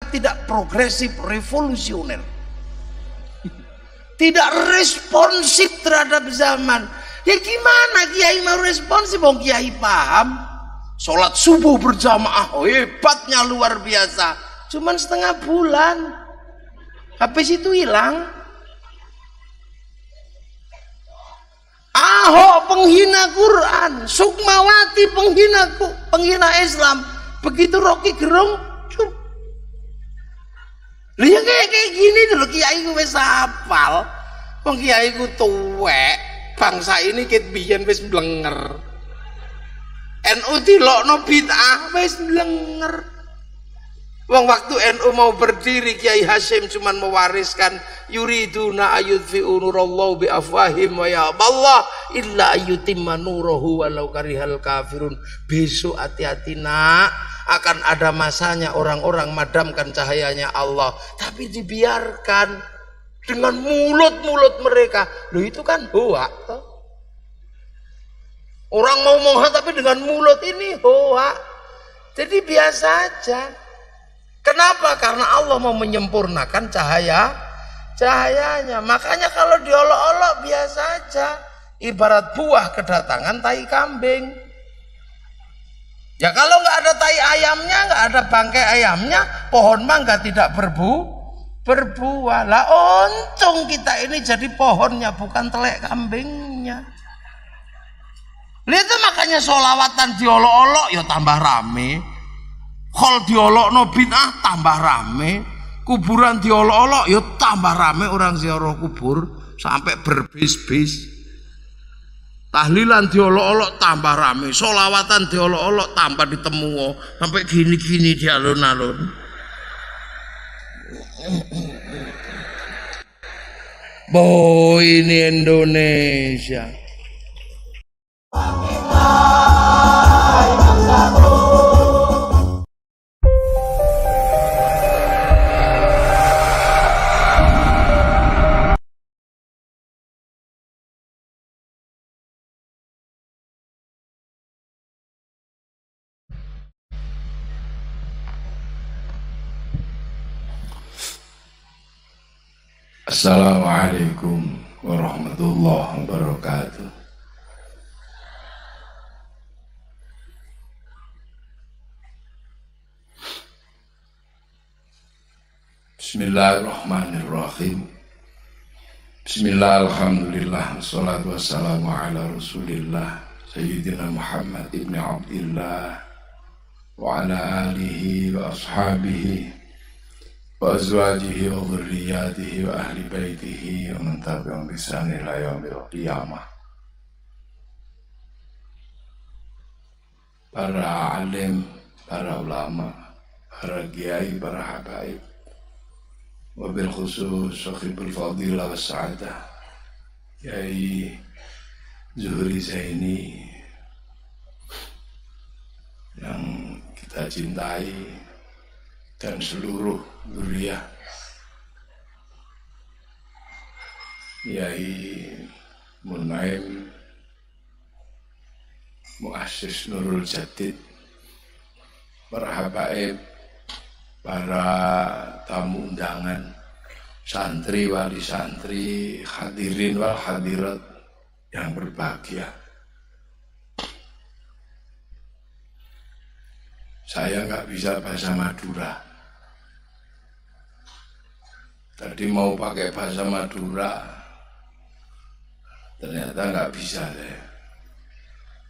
tidak progresif, revolusioner, tidak responsif terhadap zaman. Ya gimana kiai mau responsif? Wong kiai paham sholat subuh berjamaah, hebatnya luar biasa, cuman setengah bulan habis itu hilang. Ahok penghina Quran, Sukmawati penghina Islam, begitu Rocky Gerung cup. Lihat kayak gini dulu kiai ku wis hafal. Wong kiai ku tuwek, bangsa ini ket biyen wis blenger. NU dilokno bid'ah wis blenger. Wong waktu NU mau berdiri, Kiai Hasyim cuman mewariskan yuriduna ayudfi'u nurallahu bi afwahim wa ya Allah illa ayyutimma nurahu walau karihal kafirun. Besok hati-hati nak, akan ada masanya orang-orang madamkan cahayanya Allah, tapi dibiarkan dengan mulut-mulut mereka. Loh itu kan hoak toh. Orang mau moha tapi dengan mulut ini hoak. Jadi biasa aja. Kenapa? Karena Allah mau menyempurnakan cahayanya. Makanya kalau diolok-olok biasa aja. Ibarat buah kedatangan tai kambing. Ya kalau nggak ada tai ayamnya, nggak ada bangkai ayamnya, pohon mangga tidak berbuah. Lah untung kita ini jadi pohonnya, bukan telek kambingnya. Lihat makanya sholawatan diolok-olok ya tambah rame. Khol diolokno bid'ah tambah rame, kuburan diolok-olok ya tambah rame orang ziarah kubur sampai berbis-bis. Tahlilan diolok-olok tambah rame, sholawatan diolok-olok tambah ditemu sampai gini-gini di alun-alun. Boy ini Indonesia. Assalamualaikum warahmatullahi wabarakatuh. Bismillahirrahmanirrahim. Bismillah, alhamdulillah, wassalatu wassalamu ala rasulillah Sayyidina Muhammad ibn Abdillah wa ala alihi wa ashabihi wa azwajihi wa dhurriyyatihi wa ahli baitihi wa man tabi'ahum bi ihsan ila yaumil qiyamah. Para alim, para ulama, para kiai, para habaib, wabil khusus sahibul fadilah wa sa'adah Kiai Zuhri Zaini yang kita cintai, dan seluruh dzurriyyah Kiai Munaim Muassis Nurul Jadid, para habaib, para tamu undangan, santri, wali santri, hadirin wal hadirat yang berbahagia. Saya nggak bisa bahasa Madura. Tadi mau pakai bahasa Madura, ternyata nggak bisa deh.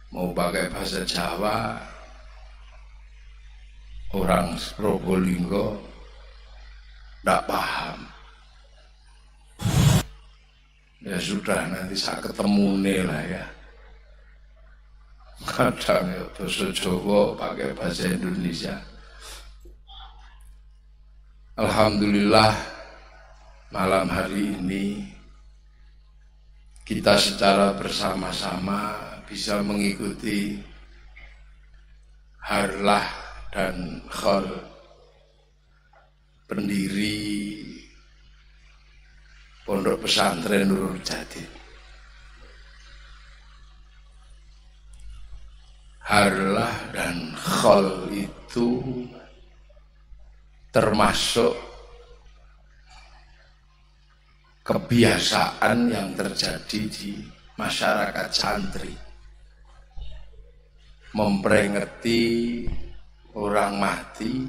Mau pakai bahasa Jawa, orang Probolinggo nggak paham. Ya sudah, nanti saya ketemu nih lah ya. Kadang ya bahasa Jawa pakai bahasa Indonesia. Alhamdulillah, malam hari ini kita secara bersama-sama bisa mengikuti harlah dan khol pendiri Pondok Pesantren Nurul Jadid. Harlah dan khol itu termasuk kebiasaan yang terjadi di masyarakat santri, memperingati orang mati,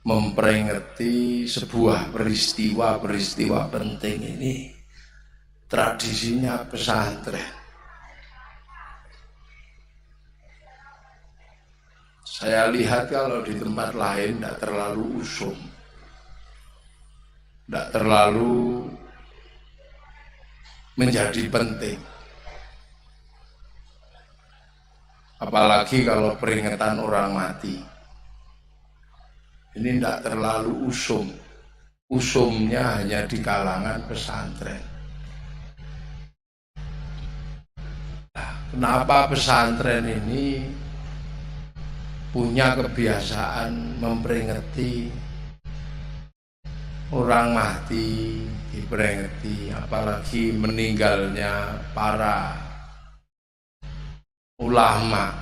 memperingati sebuah peristiwa penting ini tradisinya pesantren. Saya lihat kalau di tempat lain tidak terlalu usum, tidak terlalu menjadi penting. Apalagi kalau peringatan orang mati. Ini tidak terlalu usum. Usumnya hanya di kalangan pesantren. Nah, kenapa pesantren ini punya kebiasaan memperingati orang mati, diperingati, apalagi meninggalnya para ulama.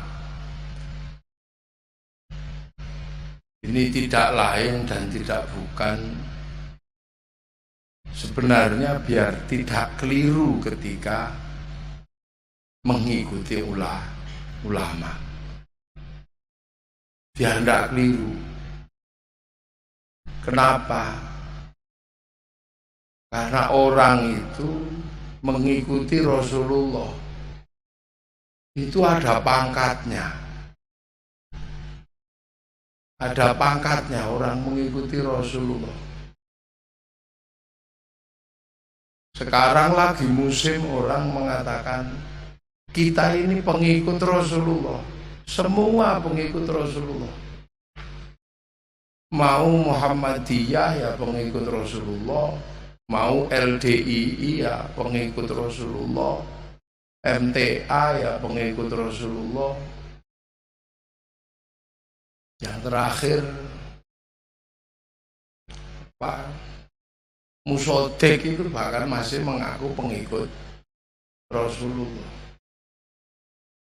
Ini tidak lain dan tidak bukan, sebenarnya biar tidak keliru ketika mengikuti ulama. Biar tidak keliru. Kenapa? Karena orang itu mengikuti Rasulullah itu ada pangkatnya. Ada pangkatnya orang mengikuti Rasulullah. Sekarang lagi musim orang mengatakan kita ini pengikut Rasulullah. Semua pengikut Rasulullah. Mau Muhammadiyah ya pengikut Rasulullah, mau LDII ya pengikut Rasulullah, MTA ya pengikut Rasulullah. Yang terakhir Pak Musodek itu bahkan masih mengaku pengikut Rasulullah.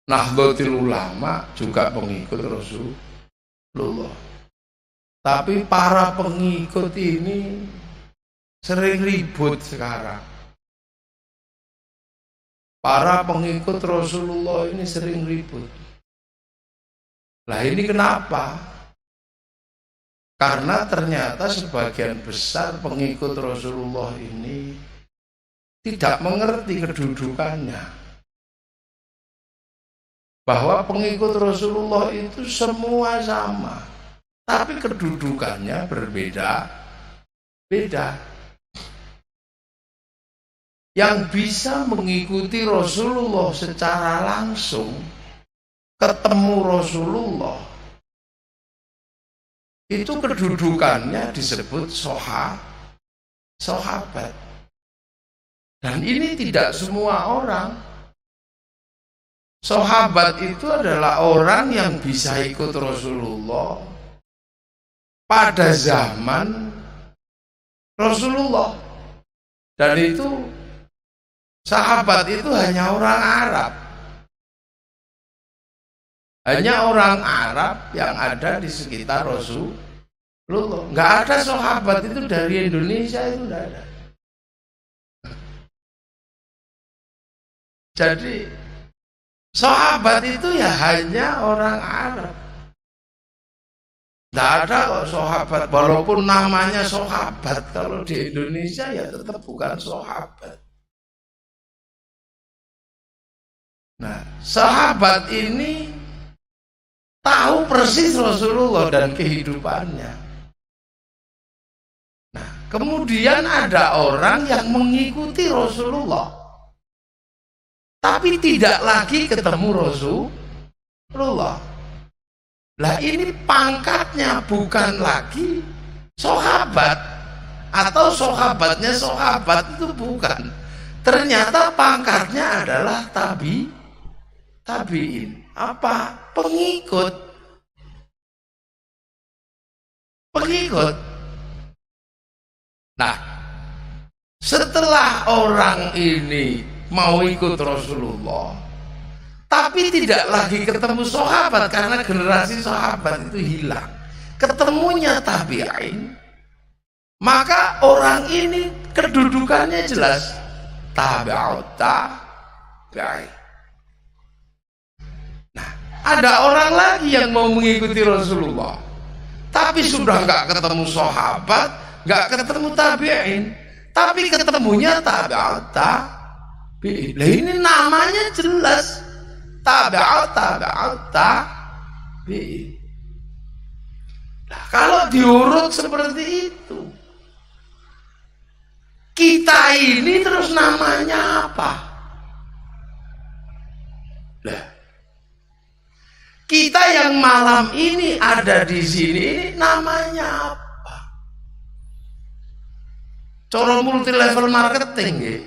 Nahdlatul Ulama juga pengikut Rasulullah. Tapi para pengikut ini sering ribut sekarang. Para pengikut Rasulullah ini sering ribut. Lah ini kenapa? Karena ternyata sebagian besar pengikut Rasulullah ini tidak mengerti kedudukannya. Bahwa pengikut Rasulullah itu semua sama, tapi kedudukannya berbeda-beda. Yang bisa mengikuti Rasulullah secara langsung, ketemu Rasulullah, itu kedudukannya disebut sahabat. Dan ini tidak semua orang. Sahabat itu adalah orang yang bisa ikut Rasulullah pada zaman Rasulullah. Dan itu sahabat itu hanya orang Arab. Hanya orang Arab yang ada di sekitar Rasulullah. Nggak ada sahabat itu dari Indonesia, itu nggak ada. Jadi sahabat itu ya hanya orang Arab. Tidak ada kok sahabat, walaupun namanya sahabat, kalau di Indonesia ya tetap bukan sahabat. Nah, sahabat ini tahu persis Rasulullah dan kehidupannya. Nah, kemudian ada orang yang mengikuti Rasulullah, tapi tidak lagi ketemu Rasulullah. Lah ini pangkatnya bukan lagi sahabat atau sahabatnya sahabat, itu bukan. Ternyata pangkatnya adalah tabiin. Apa? Pengikut. Nah, setelah orang ini mau ikut Rasulullah, tapi tidak lagi ketemu sahabat karena generasi sahabat itu hilang. ketemunya tabi'in, maka orang ini kedudukannya jelas tabi'ut tabi'in. Nah, ada orang lagi yang mau mengikuti Rasulullah, tapi sudah nggak ketemu sahabat, nggak ketemu tabi'in, tapi ketemunya tabi'ut tabi'in. Lah ini namanya jelas tabi'ut tabi'in. Nah, kalau diurut seperti itu, kita ini terus namanya apa? Lah, kita yang malam ini ada di sini ini namanya apa? Cara multi level marketing ya.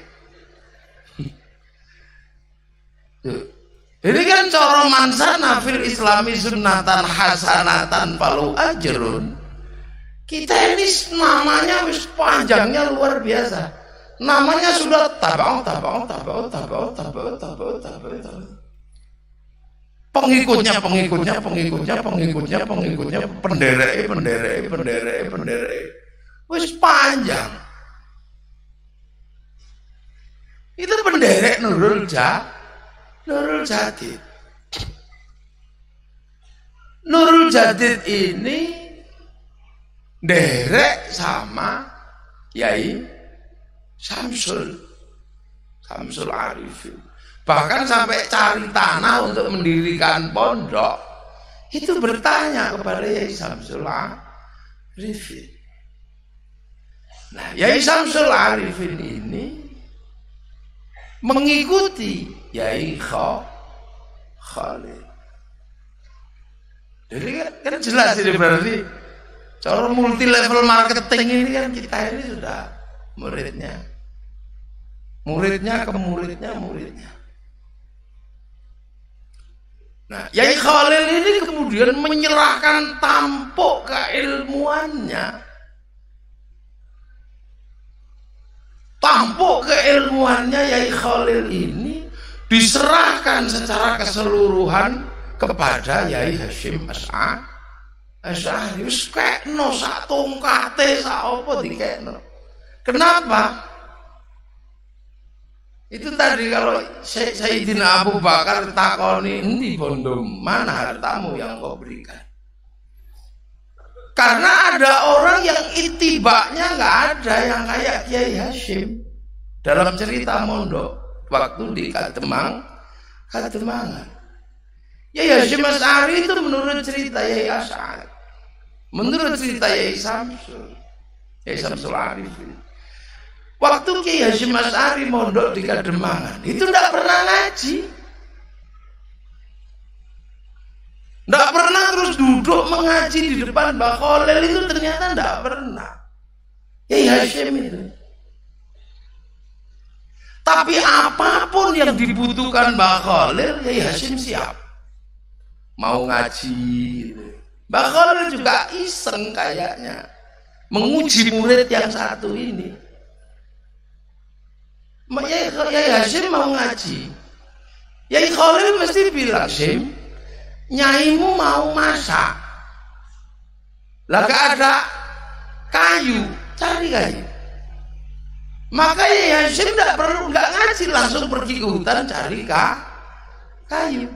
Ini kan cara mansana fil islami sunnatan hasanatan falu ajrun. Kita ini namanya wis panjangnya luar biasa. Namanya sudah tabaut. Pengikutnya, penderek. Wis panjang. Itu penderek Nurul Jadid. Nurul Jadid ini derek sama Yai Samsul Arifin. Bahkan sampai cari tanah untuk mendirikan pondok, itu bertanya kepada Yai Samsul Arifin. Nah, Yai Samsul Arifin ini mengikuti Yai Khalid. Jadi kan jelas ini berarti cara multi level marketing ini kan kita ini sudah muridnya ke muridnya. Nah, Yai Khalil ini kemudian menyerahkan tampuk keilmuannya. Tampuk keilmuannya Yai Khalil ini diserahkan secara keseluruhan kepada Yai Hashim Asy'ari. Wis kekno sak tongkate sak apa dikekno. Kenapa? Itu tadi kalau Sayyidina Abu Bakar takoni, "Endi bondo, mana hartamu yang kau berikan?" Karena ada orang yang itibaknya nggak ada yang kayak Kiai Hashim. Dalam cerita mondok waktu di Kademangan. Yai Hashim Asy'ari itu menurut cerita Yai Asy'ari, menurut cerita Yai Samsul Arifin, waktu Kiai Hashim Asy'ari mondok di Kademangan itu tidak pernah ngaji. Tidak pernah terus duduk mengaji di depan Mbah Khalil, itu ternyata tidak pernah. Yai Hashim itu. Tapi apapun yang dibutuhkan Mbah Khalil, Yai Hashim siap. Mau ngaji. Mbah Khalil juga iseng kayaknya menguji murid yang satu ini. Yai Hashim mau ngaji. Yai Khalil mesti bilang, "Hashim, nyaimu mau masak, lah gak ada kayu, cari kayu." Maka Yai Hashim nggak ngaji, langsung pergi ke hutan cari kayu.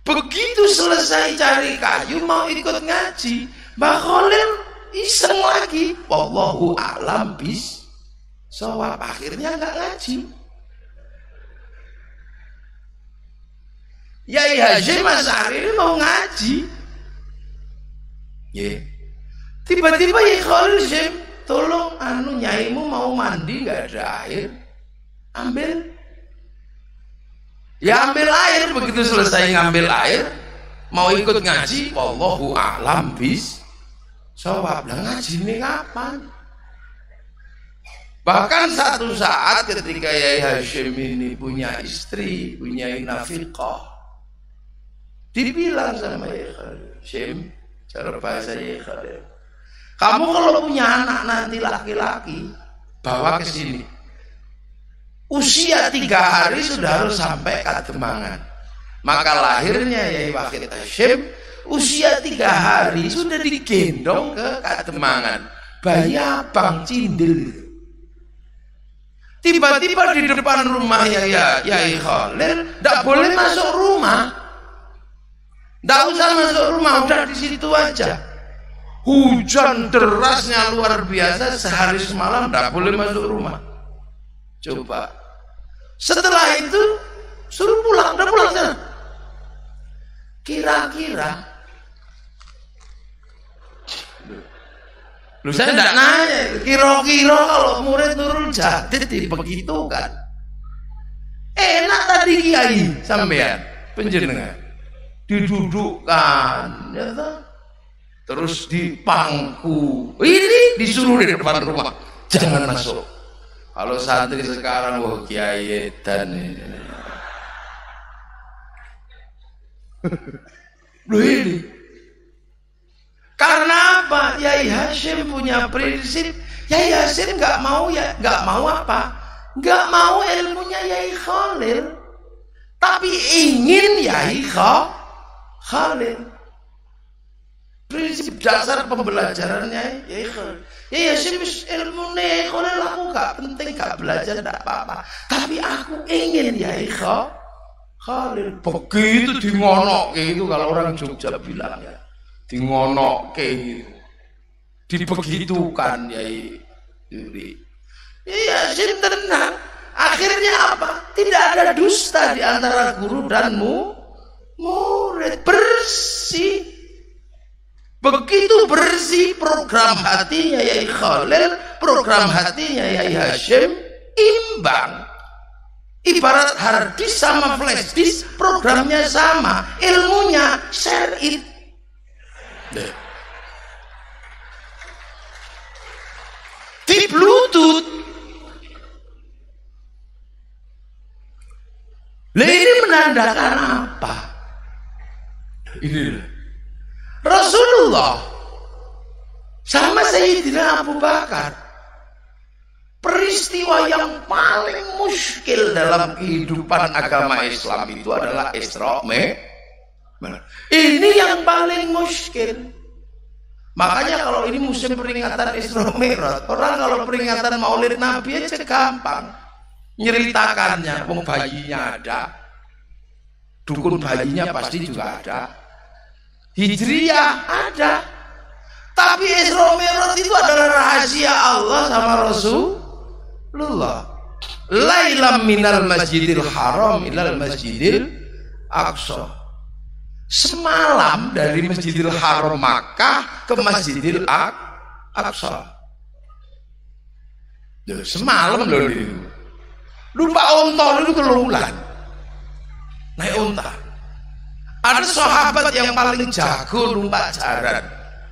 Begitu selesai cari kayu mau ikut ngaji, Mbah Khalil iseng lagi, wallahu a'lam bis-shawab, akhirnya nggak ngaji. Yai Hashim Asy'ari ini mau ngaji. Tiba-tiba Yai Khalil, "Hashim, tolong nyaimu mau mandi nggak ada air, ambil." Ya ambil air. Begitu selesai ngambil air mau ikut ngaji, wallahu a'lam bis-shawab. Lah ngaji ini kapan? Bahkan satu saat ketika Yai Hashim ini punya istri, punya nafiqah, dibilang sama Yai Khalil, "Hashim," cara bahasa Yai Khalil, "kamu kalau punya anak nanti laki-laki, bawa ke sini. Usia 3 hari sudah harus sampai Kademangan." Maka lahirnya Yai Wahid Hashim usia 3 hari sudah digendong ke Kademangan, bayi abang cindil. Tiba-tiba di depan rumah Yai Khalil, tidak boleh masuk rumah, tidak usah masuk rumah, udah di situ aja. Hujan derasnya luar biasa, sehari semalam tidak boleh masuk rumah. Coba. Setelah itu suruh pulang, udah pulang sana. Kira-kira, lu saya tidak nanya, kira-kira kalau murid Nurul Jadid begitu kan? Enak tadi kiai sampean penjenengan didudukkan, ya toh? Terus dipangku, ini disuruh di depan rumah, jangan masuk. Kalau santri sekarang, wah kiai dan ini. Loh ini. Karena apa? Yai Hashim punya prinsip. Yai Hashim nggak mau apa? Nggak mau ilmunya Yai Khalil, tapi ingin Yai Khalil. Prinsip dasar pembelajarannya Yai Khalil. Yai Hashim ilmunya Khalil aku nggak penting, nggak belajar nggak apa-apa. Tapi aku ingin Yai Khalil. Begitu dingonok gitu kalau orang Jogja bilang ya. Dingonok kayak gitu, dibegitukan Yai Yuri. Iya, Hashim tenang. Akhirnya apa? Tidak ada dusta di antara guru dan murid. Bersih. Begitu bersih program hatinya Yai Khalil, program hatinya Yai Hashim imbang. Ibarat hard disk sama flash disk, programnya sama, ilmunya share it. Di Bluetooth. Ini menandakan apa? Ini Rasulullah sama Sayyidina Abu Bakar, peristiwa yang paling muskil dalam kehidupan agama Islam itu adalah Isra Mi'raj. Ini yang paling muskil. Makanya kalau ini musim peringatan Isra Mi'raj, orang kalau peringatan Maulid Nabi aja gampang nyeritakannya. Wong bayinya ada, dukun bayinya pasti juga ada, Hijriyah ada. Tapi Isra Mi'raj itu adalah rahasia Allah sama Rasulullah. Lailam minal masjidil haram ilal masjidil aqsa. Semalam dari Masjidil Haram Makkah ke Masjidil Aqsa. Semalam loh itu. Lupa onta itu kelululan. Naik onta. Ada sahabat yang paling jago numpak jaran.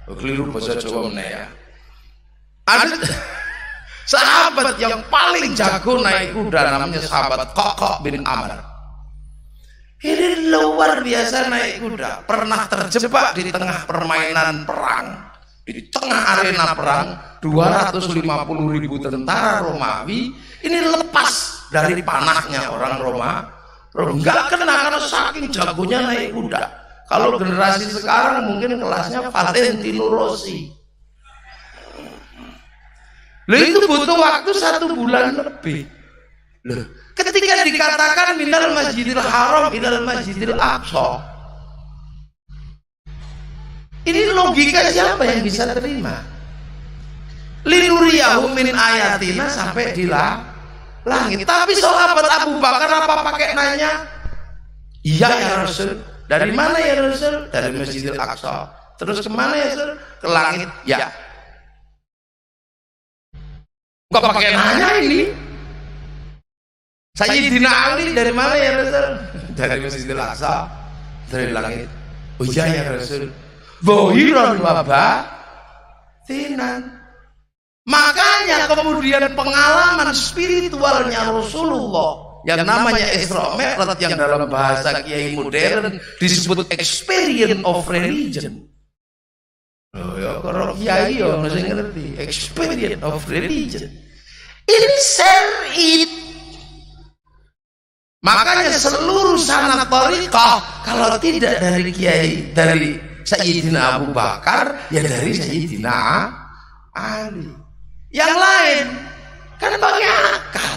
Keliru bahasa Jawa meneh ya. Ada sahabat yang paling jago naik kuda, namanya sahabat Kokok bin Amr. Ini luar biasa naik kuda. Pernah terjebak di tengah permainan perang, di tengah arena perang. 250.000 tentara Romawi ini lepas dari panahnya orang Roma. Enggak kena karena saking jagonya naik kuda. Kalau generasi sekarang mungkin kelasnya Valentino Rossi. Itu butuh waktu 1 bulan lebih. Loh, ketika dikatakan minal masjidil haram ilal masjidil aqsa, ini logika siapa yang bisa terima? Linuriyahu min ayatina sampai di langit. Tapi sahabat Abu Bakar apa pakai nanya? Iya ya Rasul. Dari mana ya Rasul? Dari Masjidil Aqsa. Terus kemana ya Rasul? Ke langit. Ya. Enggak pakai nanya ini. Sayyidina Ali dari mana ya Rasul? Dari Masjidil Aqsa, dari langit. Oh iya ya Rasul. Zahiran wa batinan. Makanya kemudian pengalaman spiritualnya Rasulullah yang namanya Isra Mi'raj, yang dalam bahasa kiai modern disebut experience of religion. Oh ya, kalau kiai ya mesti ngerti experience of religion. Ini syar'i. Makanya seluruh sanad thariqah kalau tidak dari kiai, dari Sayyidina Abu Bakar, ya dari Sayyidina Ali. Yang lain kan pakai akal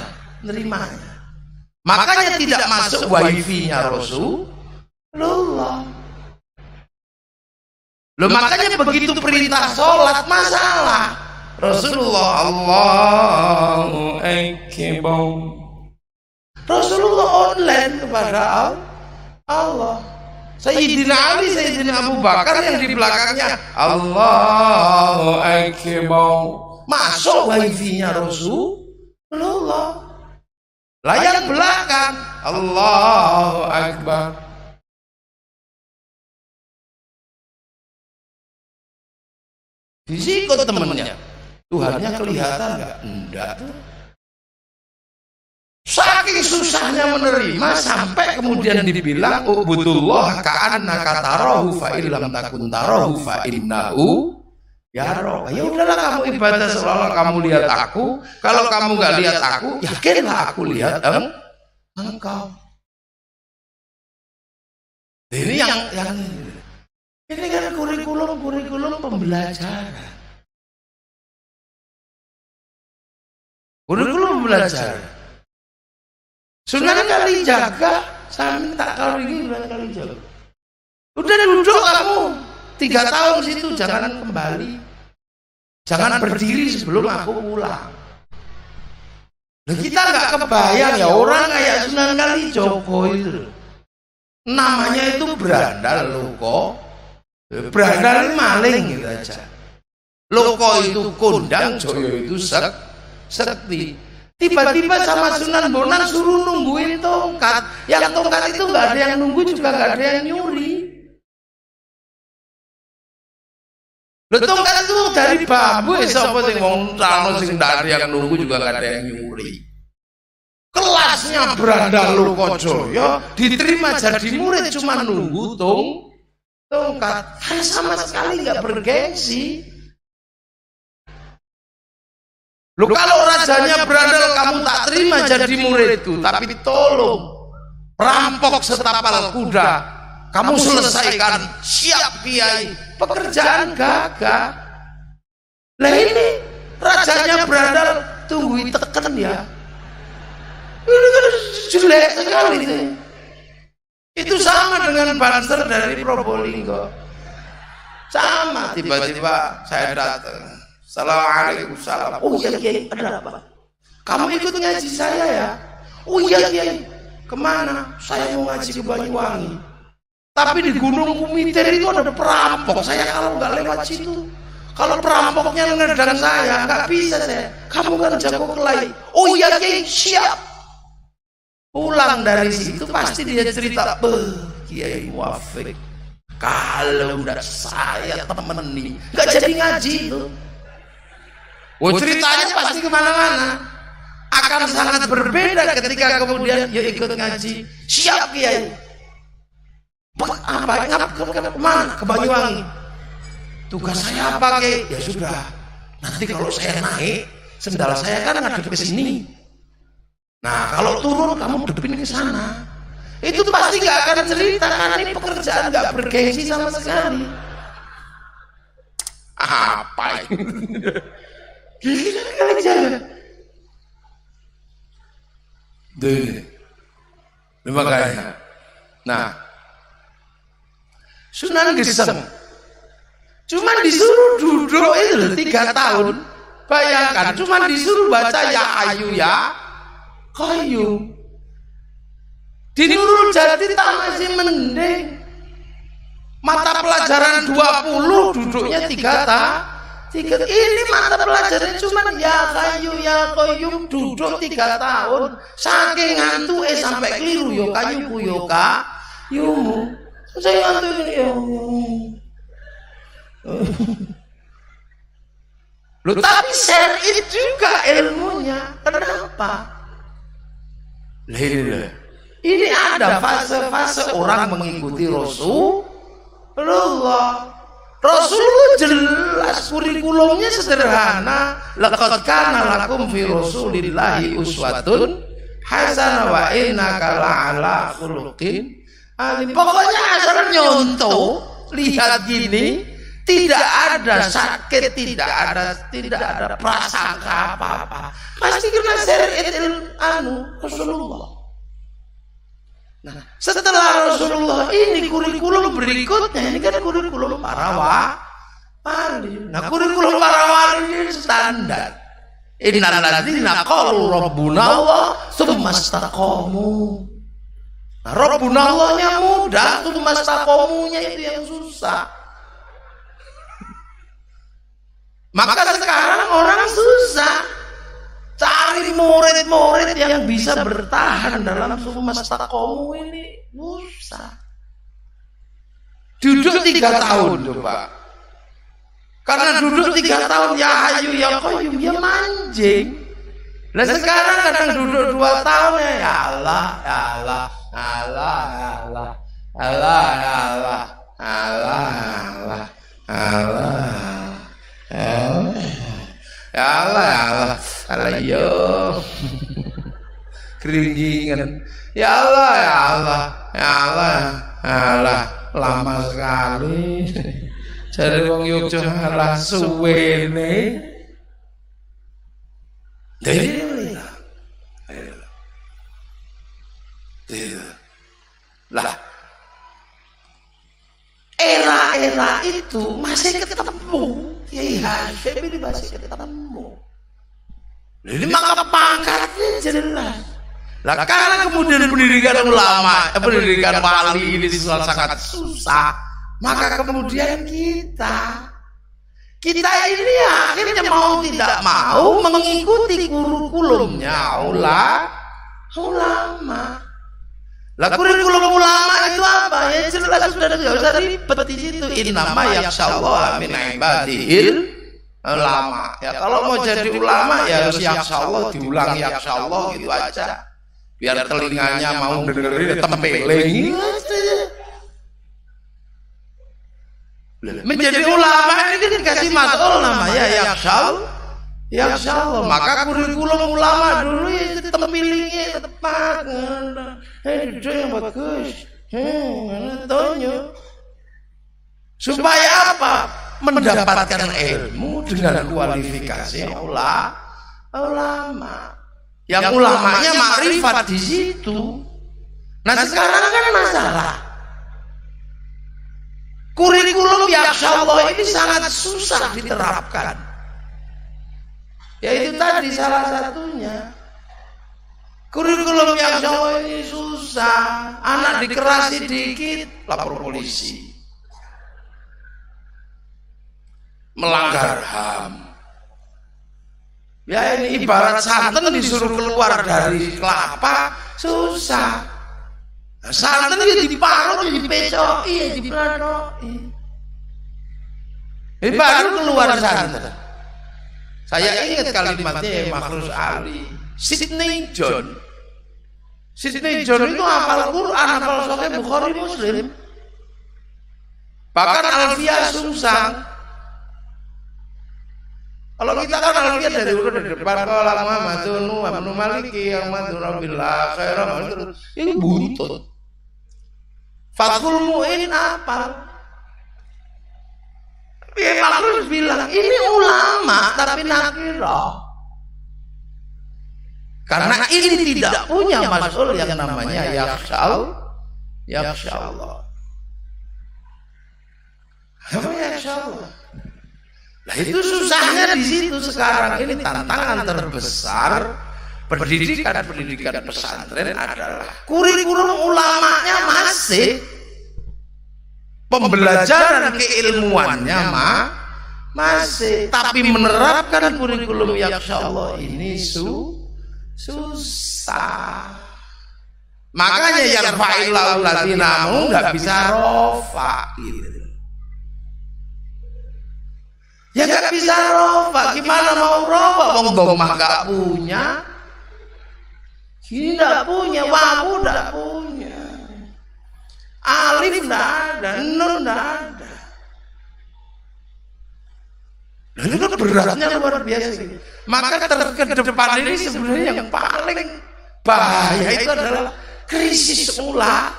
nerimanya. Makanya tidak masuk wifi-nya Rasulullah. Loh, makanya begitu perintah sholat masalah. Rasulullah Allahu Akbar. Rasulullah online kepada Allah. Sayyidina Ali, Sayyidina Abu Bakar yang di belakangnya Allahu Akbar. Masuk wifi-nya Rasulullah. Layar belakang Allahu Akbar. Fisiko temennya, Tuhannya kelihatan nggak? Enggak tuh. Saking susahnya menerima sampai kemudian dibilang ubudullah ka'annaka tarahu fa illam takun tarahu fa innahu yaraka. Ya udahlah, kamu ibadah seolah kamu lihat aku. Kalau kamu nggak lihat aku, yakinlah aku lihat engkau. Ini yang ini kan kurikulum pembelajaran. Kurikulum pembelajaran. Sunan Kalijaga, saya minta kalau ini Sunan Kalijaga. Udah duduk kamu 3 tahun situ, jangan kembali. Jangan berdiri sebelum aku pulang. Nah, kita nggak kebayang ya orang kayak Sunan Kalijogo itu. Namanya itu berandal loko. Berandal maling gitu aja. Loko itu kondang, Joyo itu sekti. Tiba-tiba sama Sunan Bonang suruh nungguin tongkat. Yang tongkat itu nggak ada yang nunggu, juga nggak ada yang nyuri. Lho, tongkat itu dari bambu, sapa sing wong rano sing ndak ada yang nunggu, juga nggak ada yang nyuri. Kelasnya Berandal Lokojoyo diterima jadi murid cuma nunggu tongkat. Kan sama sekali nggak bergengsi. Loh, kalau rajanya Berandal kamu tak terima jadi muridku, tapi tolong rampok setapal kuda kamu selesaikan, siap Kiai, pekerjaan gagah. Lah ini rajanya Berandal, tunggu teken ya. Ini kan jelek sekali ini. Itu sama dengan banser dari Probolinggo. Sama, tiba-tiba saya datang. Assalamualaikum salam. Oh iya Kiai, ada apa? Kamu ikut ngaji saya ya? Oh iya Kiai. Kemana? Saya mau ngaji ke Banyuwangi. Tapi di Gunung Kumiter itu ada perampok. Saya kalau nggak lewat situ, kalau perampoknya ngedang saya, nggak bisa saya. Kamu kan jago kelahi. Oh iya Kiai, siap. Pulang dari situ pasti dia cerita, Kiai Muafik, kalau udah saya temeni, nggak jadi ngaji itu. Oh, ceritanya pasti kemana-mana. Akan sangat berbeda ketika kemudian dia ikut ngaji. Siap Kiai. Kemana? Ke Banyuwangi. Tugas saya apa Kiai? Ya sudah. Nanti kalau saya naik, sendal saya kan ngadep ke sini. Nah, kalau turun kamu depin ke sana. Itu pasti nggak akan cerita karena ini pekerjaan nggak bergengsi sama sekali. Apa ini? Gini kan aja. Makanya. Nah, Sunan Geseng cuman disuruh duduk itu 3 tahun. Bayangkan, cuman disuruh baca ya ayu ya qayyum. Di Nurul Jati tak masih mending. Mata pelajaran 20 duduknya 3 tahun. Ini mata pelajaran cuman ya kayu ya qayyum, duduk 3 tahun. Saking ngantuk sampai keliru yo kayu yo kayumu. Saya ngantuk ini ya. Loh, tapi syar'i juga ilmunya. Kenapa? Ini ada fase-fase orang mengikuti Rasulullah. Rasulullah jelas kurikulumnya sederhana. Laqad kana lakum fi Rasulillahi uswatun hasanah wa innaka la'ala khuluqin alim. Pokoknya asal nyontoh lihat gini, tidak ada sakit, tidak ada prasangka apa-apa. Pasti kena syariat Rasulullah. Nah, setelah Rasulullah ini kurikulum berikutnya, ini kan kurikulum para wali. Nah, kurikulum para wali ini standar. Innal ladzina qalu rabbuna Allah tsumma istaqamu. Nah, rabbuna Allahnya mudah, tsumma istaqamunya itu yang susah. Maka sekarang orang susah cari murid-murid yang bisa bertahan dalam tsumma istaqamu ini, susah. Duduk 3 tahun coba. Karena duduk 3 tahun ya hayu ya qayyum ya manjing. Nah sekarang kadang duduk 2 tahun ya Allah, ya Allah, Allah, Allah, Allah, Allah, Allah, Allah, Allah, ya Allah, ya Allah, Allah yo, keringgingan, ya Allah, ya Allah, ya Allah, Allah, lama sekali. Jadi wong Yogyakarta malah suwene. Lah, era itu masih ketemu. Iya, ini masih ketemu. Jadi maka pangkatnya jelas. Lah karena kemudian pendidikan ulama, pendidikan wali ini sangat susah. Maka kemudian kita ini akhirnya mau tidak mau mengikuti kurikulumnya ulama. Lah kurikulum ulama itu apa? Ya jelas sudah tidak usah ribet di situ. Innama yakhsyallaha min ibadihil ulama. Ya kalau mau jadi ulama ya harus yakhsyallah diulang yakhsyallah gitu aja. Biar telinganya mau dengerin tempeling. Menjadi ulama ini dikasih matul namanya yakhsyallah. Maka kurikulum ulama dulu itu tempilingnya tepat. Itu yang bagus. Tanya. Supaya apa? Mendapatkan ilmu dengan kualifikasi ulama. Yang ulamanya makrifat di situ. Nah sekarang kan masalah. Kurikulum yakhsyallah ini sangat susah diterapkan. Yaitu tadi salah satunya. Kurikulum yakhsyallah ini susah. Anak dikerasi dikit lapor polisi. Melanggar HAM. Ya ini ibarat santan disuruh keluar dari kelapa susah. Santan itu diparut, dipecoki, dipelatoki. Ini baru keluar santan. Saya ingat kalimatnya Makhrus Ali, Sidney John. Sidney John itu hafal Quran, hafal Sahih Bukhari Muslim. Bahkan Alfiyah Sungsang. Kalau kita kan Alfiyah dari depan kalau Muhammadun wa ibnu Maliki yang madhurabillah khairan itu buntut. Fathul Mu'in apal. Ya Makhrus bilang ini ulama tapi nakirah. Karena ini tidak punya masul yang namanya yakhsyallah. Apa yakhsyallah? Nah itu susahnya di situ sekarang ini tantangan terbesar pendidikan pesantren adalah kurikulum ulamanya masih, pembelajaran keilmuannya masih, tapi menerapkan kurikulum yakhsyallah ini susah. Makanya yang fa'ilul ladzina nggak bisa rofa gitu. Ya nggak bisa rofa, gimana mau rofa? Wong domah nggak punya. Ini tidak punya, wawu tidak punya, alif tidak ada, nun tidak ada. Dan itu beratnya luar biasa. Maka ke depan ini sebenarnya yang paling bahaya itu adalah krisis ulama.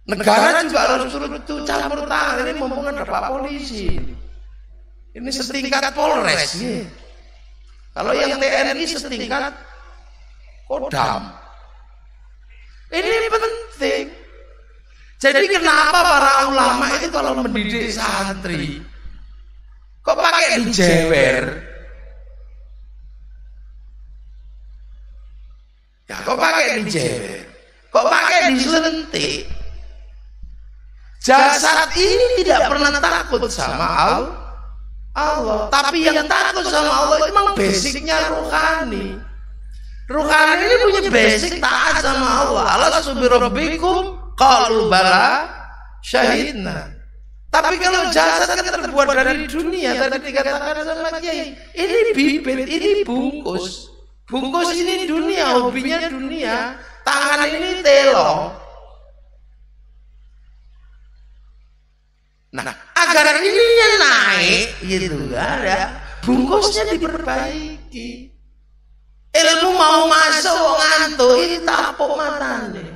Negara juga harus turut campur tangan. Ini mumpung ada Pak Polisi. Ini setingkat Polres nih. Kalau yang TNI setingkat Kodam. Ini penting. Jadi kenapa para ulama itu kalau mendidik santri kok pakai dijewer? Ya kok pakai dijewer? Kok pakai diselentik? Jasad ini tidak pernah takut sama Allah. Tapi yang takut sama Allah itu memang basicnya rohani. Rohani ini punya basic taat sama Allah. Allah subhanahu qalu bala syahidna. Tapi kalau jasad kan terbuat dari dunia, tadi dikatakan sama Kiai, ini bibit, ini bungkus. Bungkus ini dunia, hobinya dunia. Tangan ini telo. Nah, agar ininya naik gitu kan ya, bungkusnya diperbaiki. Ilmu mau masuk ngantuk ini tapuk matane.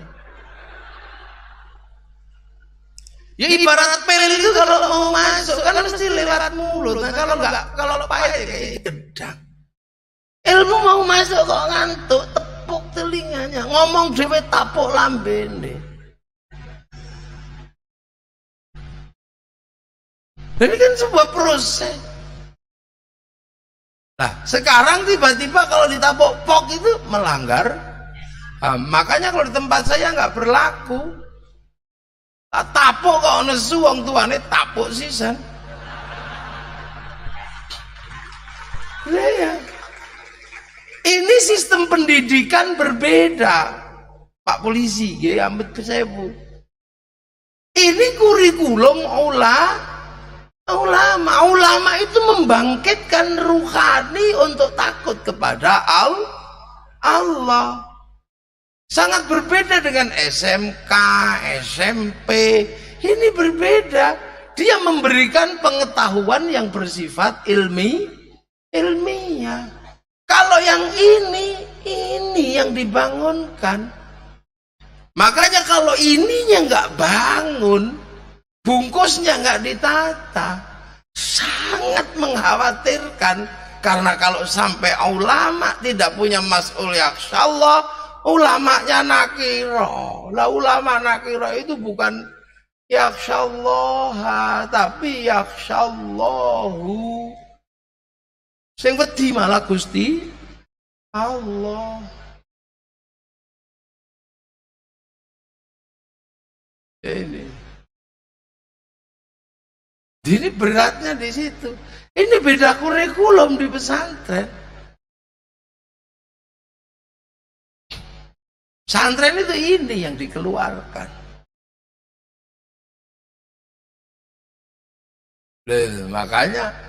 Ya ibarat pil itu kalau mau masuk kan mesti lewat mulut. Nah kalau pahit kayak gedang. Ilmu mau masuk kok ngantuk, tepuk telinganya, ngomong dhewe tapuk lambene. Ini kan sebuah proses. Nah, sekarang tiba-tiba kalau ditapuk pok itu melanggar. Makanya kalau di tempat saya nggak berlaku. Tapuk kok nesu wong tuane tapuk sisan. Ya. Ini sistem pendidikan berbeda. Pak Polisi, ya amit sewu. Ini kurikulum ulama itu membangkitkan ruhani untuk takut kepada Allah. Sangat berbeda dengan SMK, SMP. Ini berbeda. Dia memberikan pengetahuan yang bersifat ilmiah. Kalau yang ini yang dibangunkan. Makanya kalau ininya nggak bangun, bungkusnya nggak ditata, sangat mengkhawatirkan. Karena kalau sampai ulama tidak punya mas'ul yakhsyallah, ulamanya nakiro. Lah ulama nakiro itu bukan yakhsyallah, tapi yakhsyallahu. Sing wedi malah Gusti Allah. Ini beratnya di situ. Ini beda kurikulum di pesantren. Pesantren itu ini yang dikeluarkan. Makanya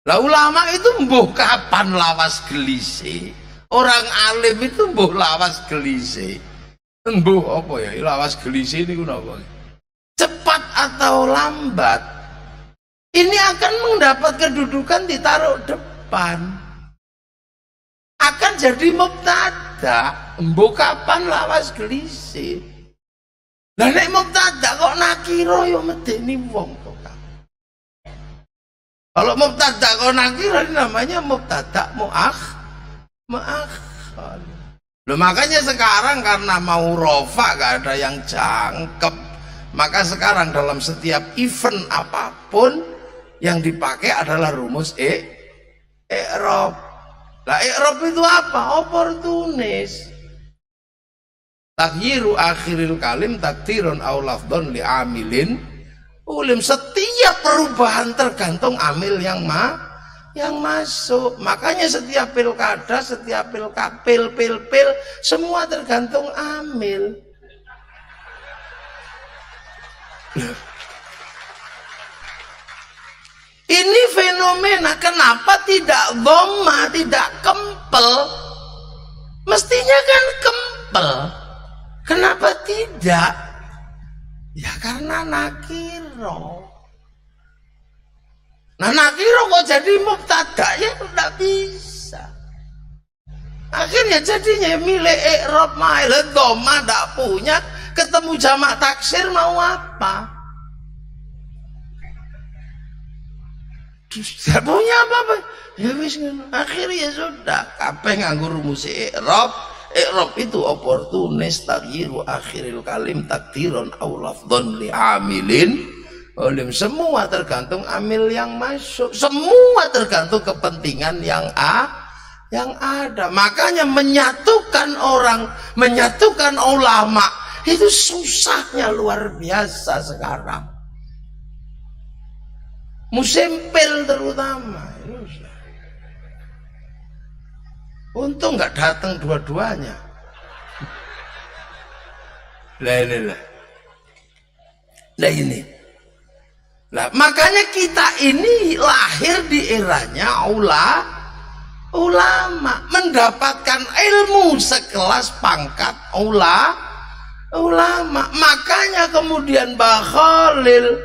lah ulama itu mbuh kapan lawas gelise. Orang alim itu mbuh lawas gelise. Mbuh apa ya? Lawas gelise niku napa? Cepat atau lambat ini akan mendapat kedudukan ditaruh depan. Akan jadi mubtada. Mbuh kapan lawas gelise. Lah nek mubtada kok nakira ya medeni wong kok. Kalau mubtada kok nakira namanya mubtada muakhar. Loh, makanya sekarang karena mau rofa gak ada yang jangkep, maka sekarang dalam setiap event apapun yang dipakai adalah rumus i'rab. Lah i'rab itu apa? Oportunis. Taghyiru akhiril kalim takdirun aw lafdhun li amilin ulim. Setiap perubahan tergantung amil yang masuk. Makanya setiap pilkada, setiap pil semua tergantung amil. Ini fenomena. Kenapa tidak dhamma, tidak kempel? Mestinya kan kempel. Kenapa tidak? Ya karena nakiro. Nah nakiro kok jadi mubtada, ya tidak bisa. Akhirnya jadinya milik i'rab mail dhamma ndak punya, ketemu jamak taksir mau apa? Tidak punya apa-apa. Ya wis ngono. Akhirnya ya sudah, kabeh nganggo rumus i'rab. I'rab itu oportunis taghyiru akhiril kalim takdiron aw lafdhon li amilin. Semua tergantung amil yang masuk. Semua tergantung kepentingan yang ada. Makanya menyatukan orang, menyatukan ulama itu susahnya luar biasa sekarang. Musimpil terutama. Untung nggak datang dua-duanya. Nah ini. Nah, makanya kita ini lahir di eranya ulama, mendapatkan ilmu sekelas pangkat ulama. Makanya kemudian Mbah Khalil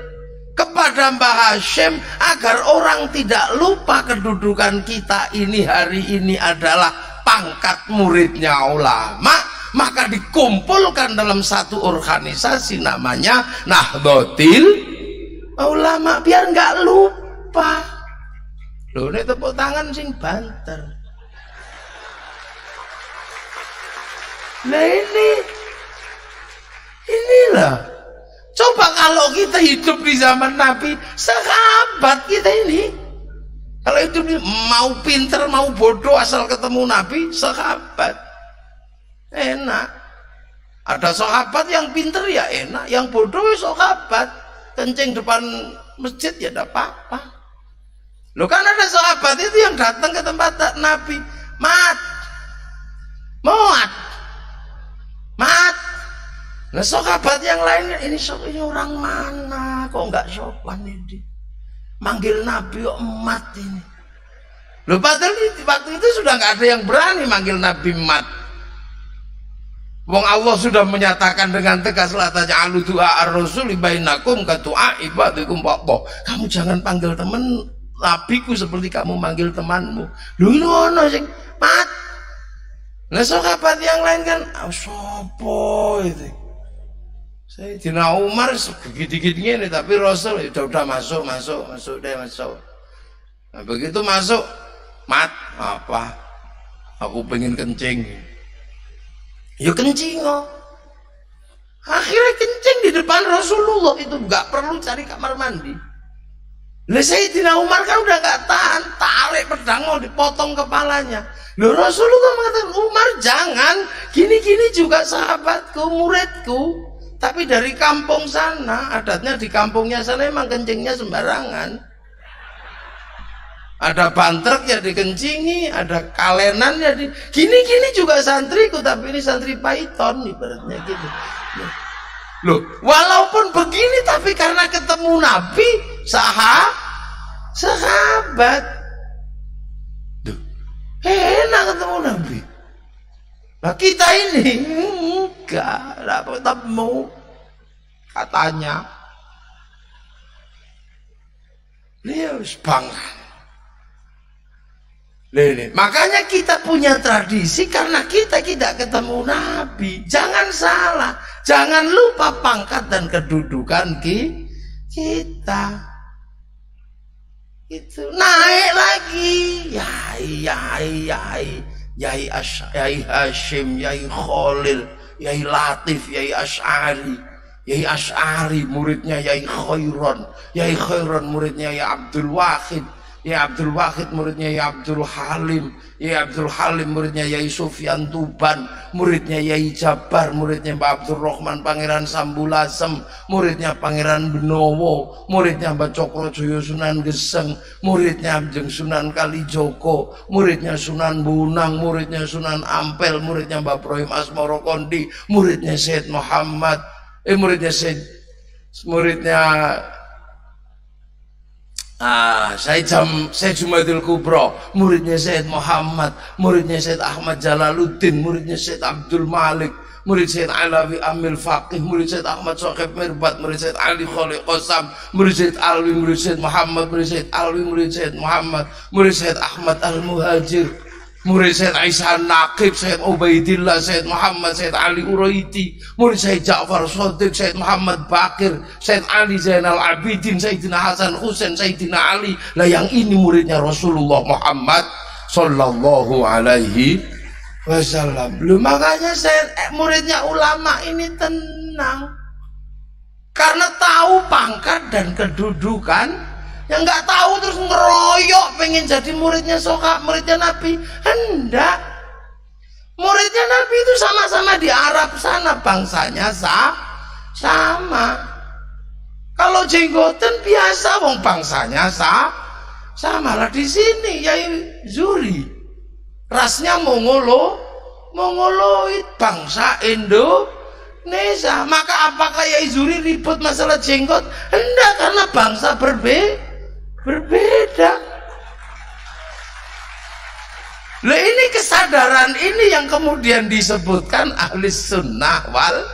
kepada Mbah Hashim agar orang tidak lupa kedudukan kita ini hari ini adalah pangkat muridnya ulama, maka dikumpulkan dalam satu organisasi namanya Nahdlatul Ulama biar nggak lupa. Loh, ini tepuk tangan sing banter. Nah inilah. Coba kalau kita hidup di zaman Nabi, sahabat kita ini, kalau hidup mau pinter mau bodoh asal ketemu Nabi, sahabat enak. Ada sahabat yang pinter ya enak, yang bodoh ya sahabat. Kencing depan masjid ya tidak apa-apa. Loh kan ada sahabat itu yang datang ke tempat Nabi, mat. Nah sahabat yang lainnya ini orang mana kok nggak sopan ini, manggil Nabi kok mat ini. Loh padahal waktu itu sudah nggak ada yang berani manggil Nabi mat. Wong Allah sudah menyatakan dengan tegas, la taj'alu du'a ar-rasul bainakum ka du'a ibadikum ba'dha. Kamu jangan panggil teman nabiku seperti kamu manggil temanmu. Lho ngono sing mat. Nah sahabat yang lain kan sopo itu. Sayyidina Umar segede-gede ini tapi Rasul udah masuk. Nah, begitu masuk, mat apa? Aku pengen kencing. Ya kencing kok. Akhirnya kencing di depan Rasulullah, itu nggak perlu cari kamar mandi. Lah Sayyidina Umar kan udah nggak tahan, tarik pedang mau dipotong kepalanya. Loh Rasulullah mengatakan, Umar jangan, gini-gini juga sahabatku, muridku. Tapi dari kampung sana, adatnya di kampungnya sana emang kencingnya sembarangan. Ada bantrek ya dikencingi, ada kalenan ya di gini-gini juga santriku, tapi ini santri Python ibaratnya gitu. Loh, walaupun begini tapi karena ketemu Nabi, sahabat. Duh, enak ketemu Nabi. Nah kita ini enggak ketemu katanya. Beliau bangga. Makanya kita punya tradisi karena kita tidak ketemu Nabi. Jangan salah, jangan lupa pangkat dan kedudukan kita. Itu naik lagi, Yai Hashim, Yai Khalil, Yai Latif, Yai Asy'ari muridnya Yai Khairon muridnya Yai Abdul Wahid, Yai Abdul Wahid muridnya Yai Abdul Halim, Yai Abdul Halim muridnya Yai Sufyan Tuban, muridnya Yai Jabar, muridnya Mbak Abdul Rahman Pangeran Sambulasem, muridnya Pangeran Benowo, muridnya Mbak Cokrojoyo Sunan Geseng, muridnya Ajeng Sunan Kalijogo, muridnya Sunan Bunang, muridnya Sunan Ampel, muridnya Mbak Prohim Asmoro Kondi, muridnya Syed Muhammad, muridnya Syed Jumadil Kubro, muridnya Syed Muhammad, muridnya Syed Ahmad Jalaluddin, muridnya Syed Abdul Malik, murid Syed Alawi Amil Faqih, murid Syed Ahmad Sokhib Mirbat, murid Syed Ali Kholi Qasam, murid Syed Alwi, murid Syed Muhammad, murid Syed Alwi, murid Syed Muhammad, murid Syed Ahmad Al-Muhajir, murid Said Aisyah Naqib, Said Ubaidillah, Said Muhammad, Said Ali Uraiti, murid Said Ja'far Shadiq, Said Muhammad Bakir, Said Ali Zainal Abidin, Sayyidina Hasan Husain, Sayyidina Ali. Lah yang ini muridnya Rasulullah Muhammad sallallahu alaihi wasallam. Belum, makanya muridnya ulama ini tenang. Karena tahu pangkat dan kedudukan. Yang nggak tahu terus ngeroyok pengen jadi muridnya muridnya Nabi. Hendak muridnya Nabi itu sama-sama di Arab sana, bangsanya sama. Kalau jenggoten biasa, wong bangsanya sama lah. Di sini Yai Zuri rasnya Mongoloid, bangsa Indonesia. Maka apakah Yai Zuri ribut masalah jenggot? Hendak, karena bangsa berbeda. Lah ini kesadaran ini yang kemudian disebutkan ahli sunnah wal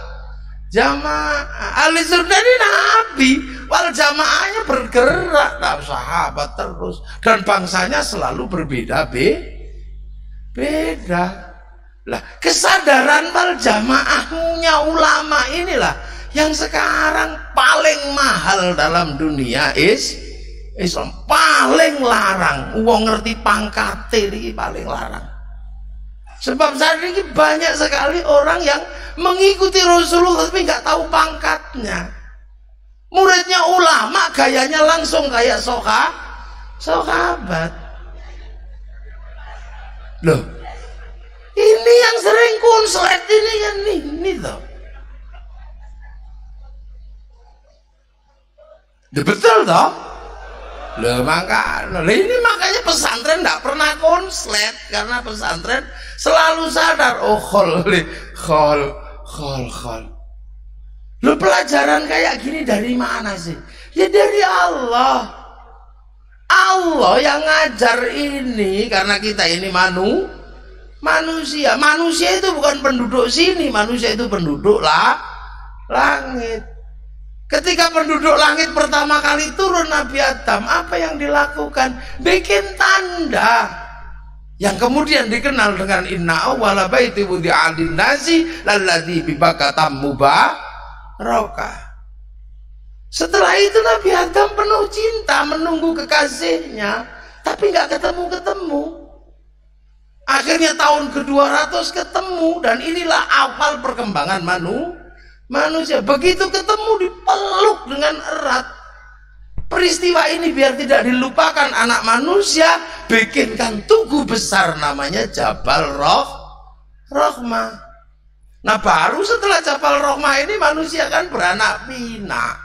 jamaah. Ahli sunnah ini Nabi, wal jamaahnya bergerak, sahabat terus, dan bangsanya selalu beda. Lah kesadaran wal jamaahnya ulama inilah yang sekarang paling mahal dalam dunia Islam, paling larang. Wong ngerti pangkate iki paling larang. Sebab saat ini banyak sekali orang yang mengikuti Rasulullah tapi nggak tahu pangkatnya. Muridnya ulama gayanya langsung kayak sahabat. Loh, ini yang sering konslet ini kan ini toh. Betul toh? Loh, ini makanya pesantren tidak pernah konslet, karena pesantren selalu sadar. Oh khol. Loh, pelajaran kayak gini dari mana sih? Ya dari Allah yang ngajar ini, karena kita ini manusia itu bukan penduduk sini, manusia itu penduduk langit. Ketika penduduk langit pertama kali turun Nabi Adam, apa yang dilakukan? Bikin tanda yang kemudian dikenal dengan inna awwala baiti wudi'a lin-nasi lalladzi bi Bakkah mubarakah. Setelah itu Nabi Adam penuh cinta menunggu kekasihnya, tapi nggak ketemu. Akhirnya tahun ke-200 ketemu, dan inilah awal perkembangan manusia. Begitu ketemu dipeluk dengan erat. Peristiwa ini biar tidak dilupakan anak manusia, bikinkan tugu besar namanya Jabal Rahmah. Nah, baru setelah Jabal Rahmah ini manusia kan beranak pinak.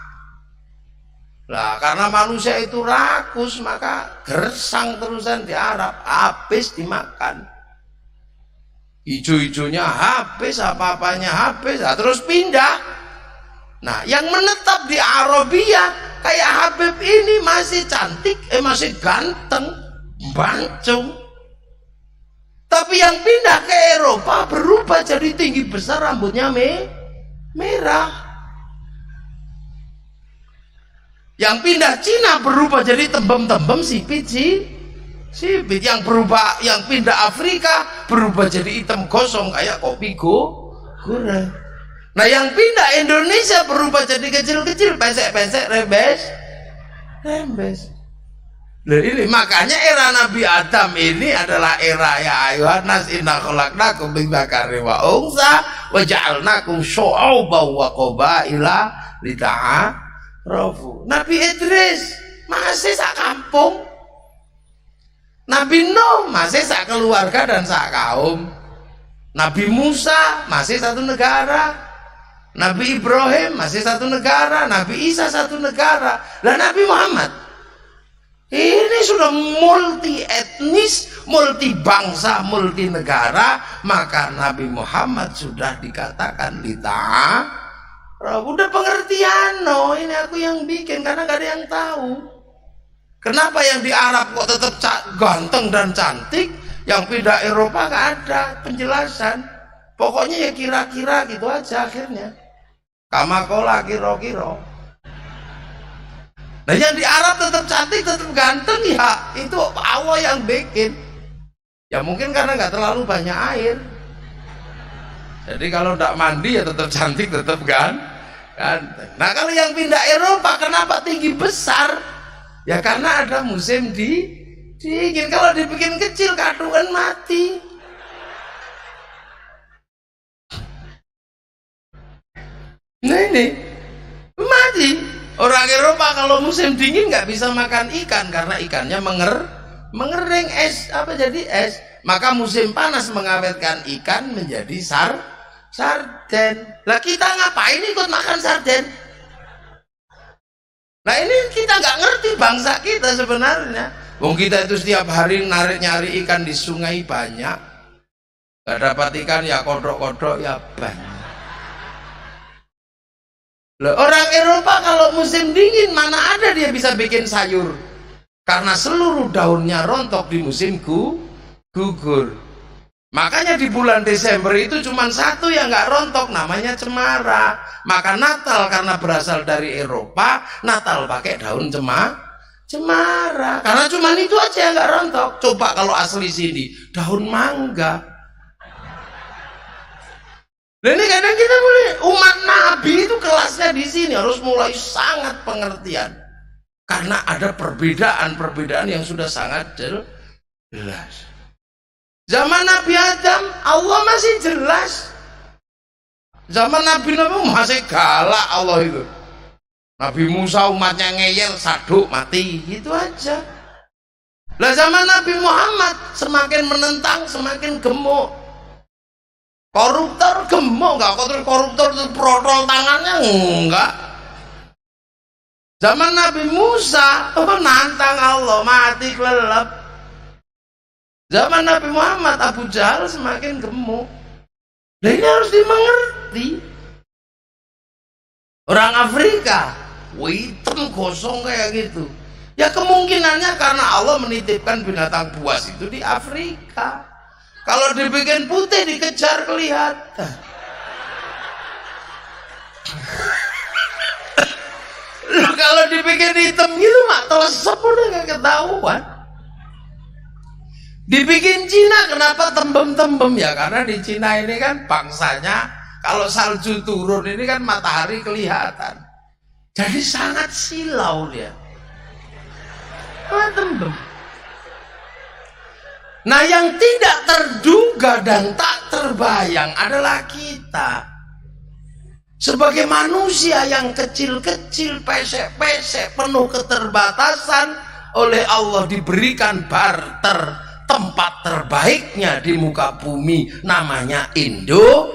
Lah, karena manusia itu rakus, maka gersang terusan di Arab, habis dimakan. Ijo-ijonya habis, apa-apanya habis, nah, terus pindah. Nah, yang menetap di Arabia kayak Habib ini masih cantik, masih ganteng, bancung. Tapi yang pindah ke Eropa berubah jadi tinggi besar, rambutnya merah. Yang pindah Cina berubah jadi tembem-tembem sipit. Yang berubah, yang pindah Afrika berubah jadi hitam gosong kayak kopi goreng. Nah, yang pindah Indonesia berubah jadi kecil-kecil, pesek-pesek, rembes. Nah, ini makanya era Nabi Adam ini adalah era ya ayuhan nas inna khalaqnakum min dzakarin wa untha wa ja'alnakum syu'uban wa qabaila lita'arafu. Nabi Idris masih sak kampung. Nabi Nuh masih sak keluarga dan sak kaum. Nabi Musa masih satu negara. Nabi Ibrahim masih satu negara. Nabi Isa satu negara. Dan Nabi Muhammad ini sudah multi etnis, multi bangsa, multi negara. Maka Nabi Muhammad sudah dikatakan udah pengertian. No, ini aku yang bikin karena gak ada yang tahu. Kenapa yang di Arab kok tetap ganteng dan cantik, yang pindah Eropa gak ada penjelasan. Pokoknya ya kira-kira gitu aja akhirnya. Kamakola kiro-kiro. Nah, yang di Arab tetap cantik, tetap ganteng, ya itu Allah yang bikin. Ya mungkin karena nggak terlalu banyak air. Jadi kalau tidak mandi ya tetap cantik, tetap kan. Nah kalau yang pindah Eropa kenapa tinggi besar? Ya karena ada musim dingin. Kalau dibikin kecil kandungan mati. Nah ini mati. Orang Eropa kalau musim dingin nggak bisa makan ikan karena ikannya mengering, es apa jadi es. Maka musim panas mengawetkan ikan menjadi sarden. Lah kita ngapain ikut makan sarden? Nah ini kita nggak ngerti bangsa kita sebenarnya. Wong kita itu setiap hari nyari ikan di sungai banyak, nggak dapat ikan ya kodok-kodok ya banyak. Loh, orang Eropa kalau musim dingin mana ada dia bisa bikin sayur, karena seluruh daunnya rontok di musim gugur. Makanya di bulan Desember itu cuma satu yang nggak rontok, namanya cemara. Maka Natal karena berasal dari Eropa, Natal pakai daun cemara karena cuma itu aja yang nggak rontok. Coba kalau asli sini daun mangga. Dan ini kadang kita mulai umat Nabi itu kelasnya di sini harus mulai sangat pengertian karena ada perbedaan yang sudah sangat jelas. Zaman Nabi Adam Allah masih jelas. Zaman Nabi masih galak Allah itu. Nabi Musa umatnya ngeyel, saduk, mati, gitu aja. Lah zaman Nabi Muhammad semakin menentang semakin gemuk. Koruptor gemuk nggak? Koruptor itu protol tangannya enggak. Zaman Nabi Musa nantang Allah mati kelelep. Zaman Nabi Muhammad Abu Jahal semakin gemuk. Nah ini harus dimengerti. Orang Afrika hitam gosong kayak gitu. Ya kemungkinannya karena Allah menitipkan binatang buas itu di Afrika. Kalau dibikin putih dikejar kelihatan. Kalau dibikin hitam gitu mak telesep udah gak ketahuan. Dibikin Cina kenapa tembem-tembem ya? Karena di Cina ini kan bangsanya kalau salju turun ini kan matahari kelihatan. Jadi sangat silau dia. Tembem. Nah yang tidak terduga dan tak terbayang adalah kita sebagai manusia yang kecil-kecil, pesek-pesek, penuh keterbatasan, oleh Allah diberikan barter tempat terbaiknya di muka bumi, namanya Indonesia.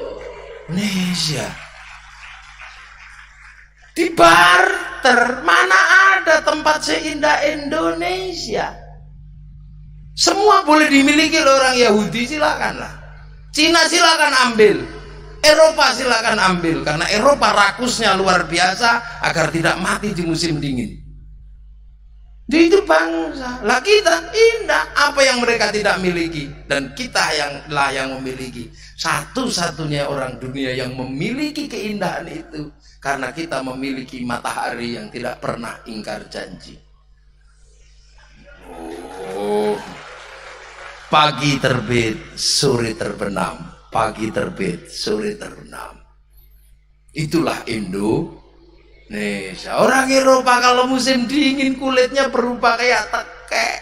Dibarter, mana ada tempat seindah Indonesia. Semua boleh dimiliki oleh orang Yahudi, silakanlah. Cina silakan ambil, Eropa silakan ambil, karena Eropa rakusnya luar biasa agar tidak mati di musim dingin. Dia itu bangsa. Lah kita indah apa yang mereka tidak miliki, dan kita yang memiliki. Satu-satunya orang dunia yang memiliki keindahan itu karena kita memiliki matahari yang tidak pernah ingkar janji. Oh. Pagi terbit, sore terbenam. Pagi terbit, sore terbenam. Itulah Indonesia. Orang Eropa kalau musim dingin kulitnya berubah kayak tekek.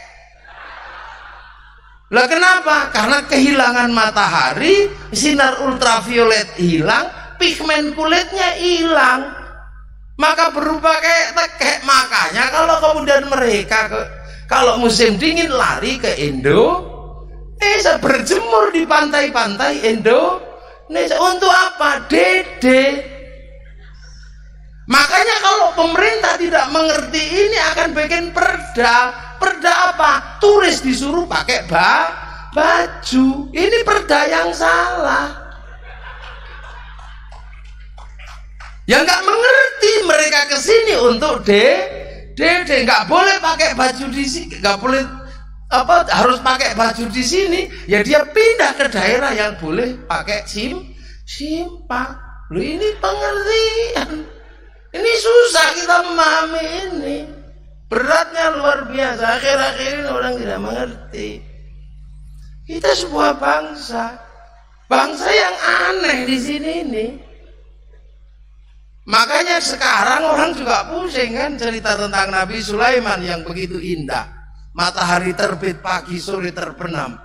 Lah kenapa? Karena kehilangan matahari, sinar ultraviolet hilang, pigmen kulitnya hilang. Maka berubah kayak tekek. Makanya kalau kemudian mereka kalau musim dingin lari ke berjemur di pantai-pantai Indonesia. Untuk apa? Dede. Makanya kalau pemerintah tidak mengerti ini akan bikin perda. Perda apa? Turis disuruh pakai baju. Ini perda yang salah. Ya nggak mengerti, mereka kesini untuk dede, nggak boleh pakai baju di sini, nggak boleh harus pakai baju di sini. Ya dia pindah ke daerah yang boleh pakai simpak. Loh ini pengertian. Ini susah kita memahami ini. Beratnya luar biasa. Akhir-akhir ini orang tidak mengerti. Kita sebuah bangsa. Bangsa yang aneh di sini ini. Makanya sekarang orang juga pusing kan cerita tentang Nabi Sulaiman yang begitu indah. Matahari terbit pagi sore terbenam.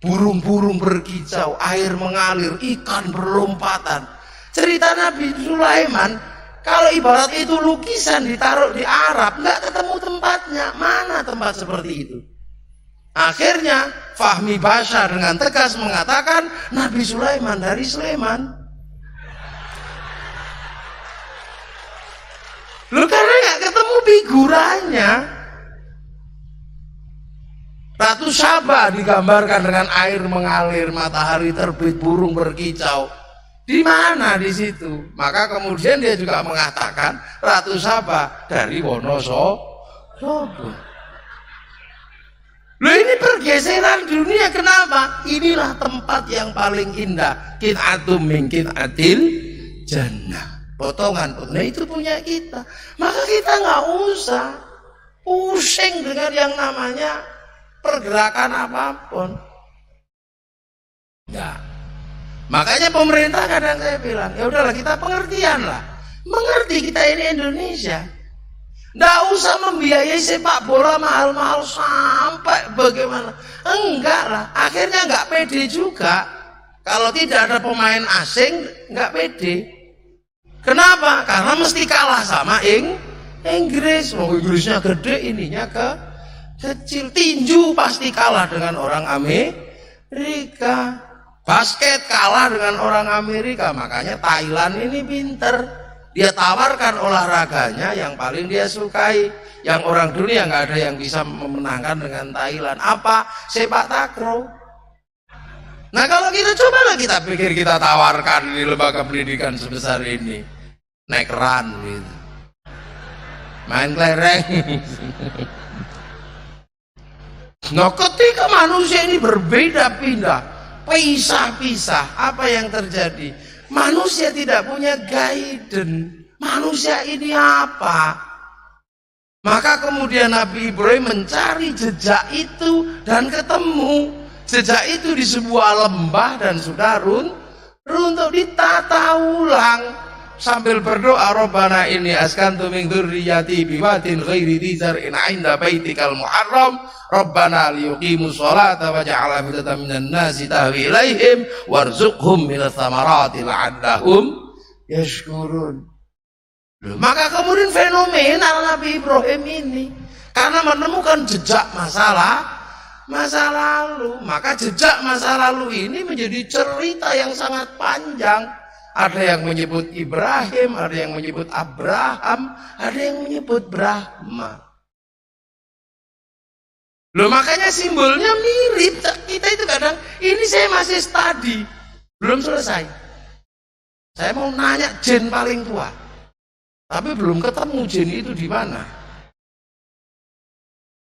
Burung-burung berkicau, air mengalir, ikan berlompatan. Cerita Nabi Sulaiman, kalau ibarat itu lukisan ditaruh di Arab, nggak ketemu tempatnya. Mana tempat seperti itu? Akhirnya Fahmi Bashar dengan tegas mengatakan Nabi Sulaiman dari Sleman. Lu karena nggak ketemu figurannya. Ratu Saba digambarkan dengan air mengalir, matahari terbit, burung berkicau. Di mana di situ? Maka kemudian dia juga mengatakan Ratu Saba dari Wonosobo. Loh, ini pergeseran dunia. Kenapa? Inilah tempat yang paling indah. Qit'atum min qit'atil jannah. Potongan dunia itu punya kita. Maka kita nggak usah pusing dengan yang namanya pergerakan apapun. Enggak. Makanya pemerintah kadang saya bilang, ya udahlah kita pengertian lah. Mengerti kita ini Indonesia. Nggak usah membiayai sepak bola mahal-mahal sampai bagaimana. Enggak lah, akhirnya nggak pede juga. Kalau tidak ada pemain asing, nggak pede. Kenapa? Karena mesti kalah sama Inggris. Oh, Inggrisnya gede, ininya kecil. Tinju pasti kalah dengan orang Amerika. Basket kalah dengan orang Amerika. Makanya Thailand ini pinter. Dia tawarkan olahraganya yang paling dia sukai. Yang orang dunia nggak ada yang bisa memenangkan dengan Thailand. Apa? Sepak takraw. Nah kalau kita cobalah kita pikir kita tawarkan di lembaga pendidikan sebesar ini. Naik run gitu. Main kelereng. Nah ketika manusia ini berbeda-pindah, pisah-pisah, apa yang terjadi? Manusia tidak punya guidance. Manusia ini apa? Maka kemudian Nabi Ibrahim mencari jejak itu dan ketemu. Jejak itu di sebuah lembah dan sudah runtuh, ditata ulang. Sambil berdoa, Rabbana inni askantu min dzurriyyati biwadin ghairi dzi zar'in 'inda baitikal muharram Rabbana liyuqimus sholata waj'al afidatan minan nasi tahwi ilaihim warzuqhum minats thamarati la'allahum yashkurun. Maka kemudian fenomenal Nabi Ibrahim ini karena menemukan jejak masa lalu. Maka jejak masa lalu ini menjadi cerita yang sangat panjang. Ada yang menyebut Ibrahim, ada yang menyebut Abraham, ada yang menyebut Brahma. Loh makanya simbolnya mirip. Kita itu kadang, ini saya masih studi, belum selesai. Saya mau nanya jin paling tua, tapi belum ketemu jin itu di mana.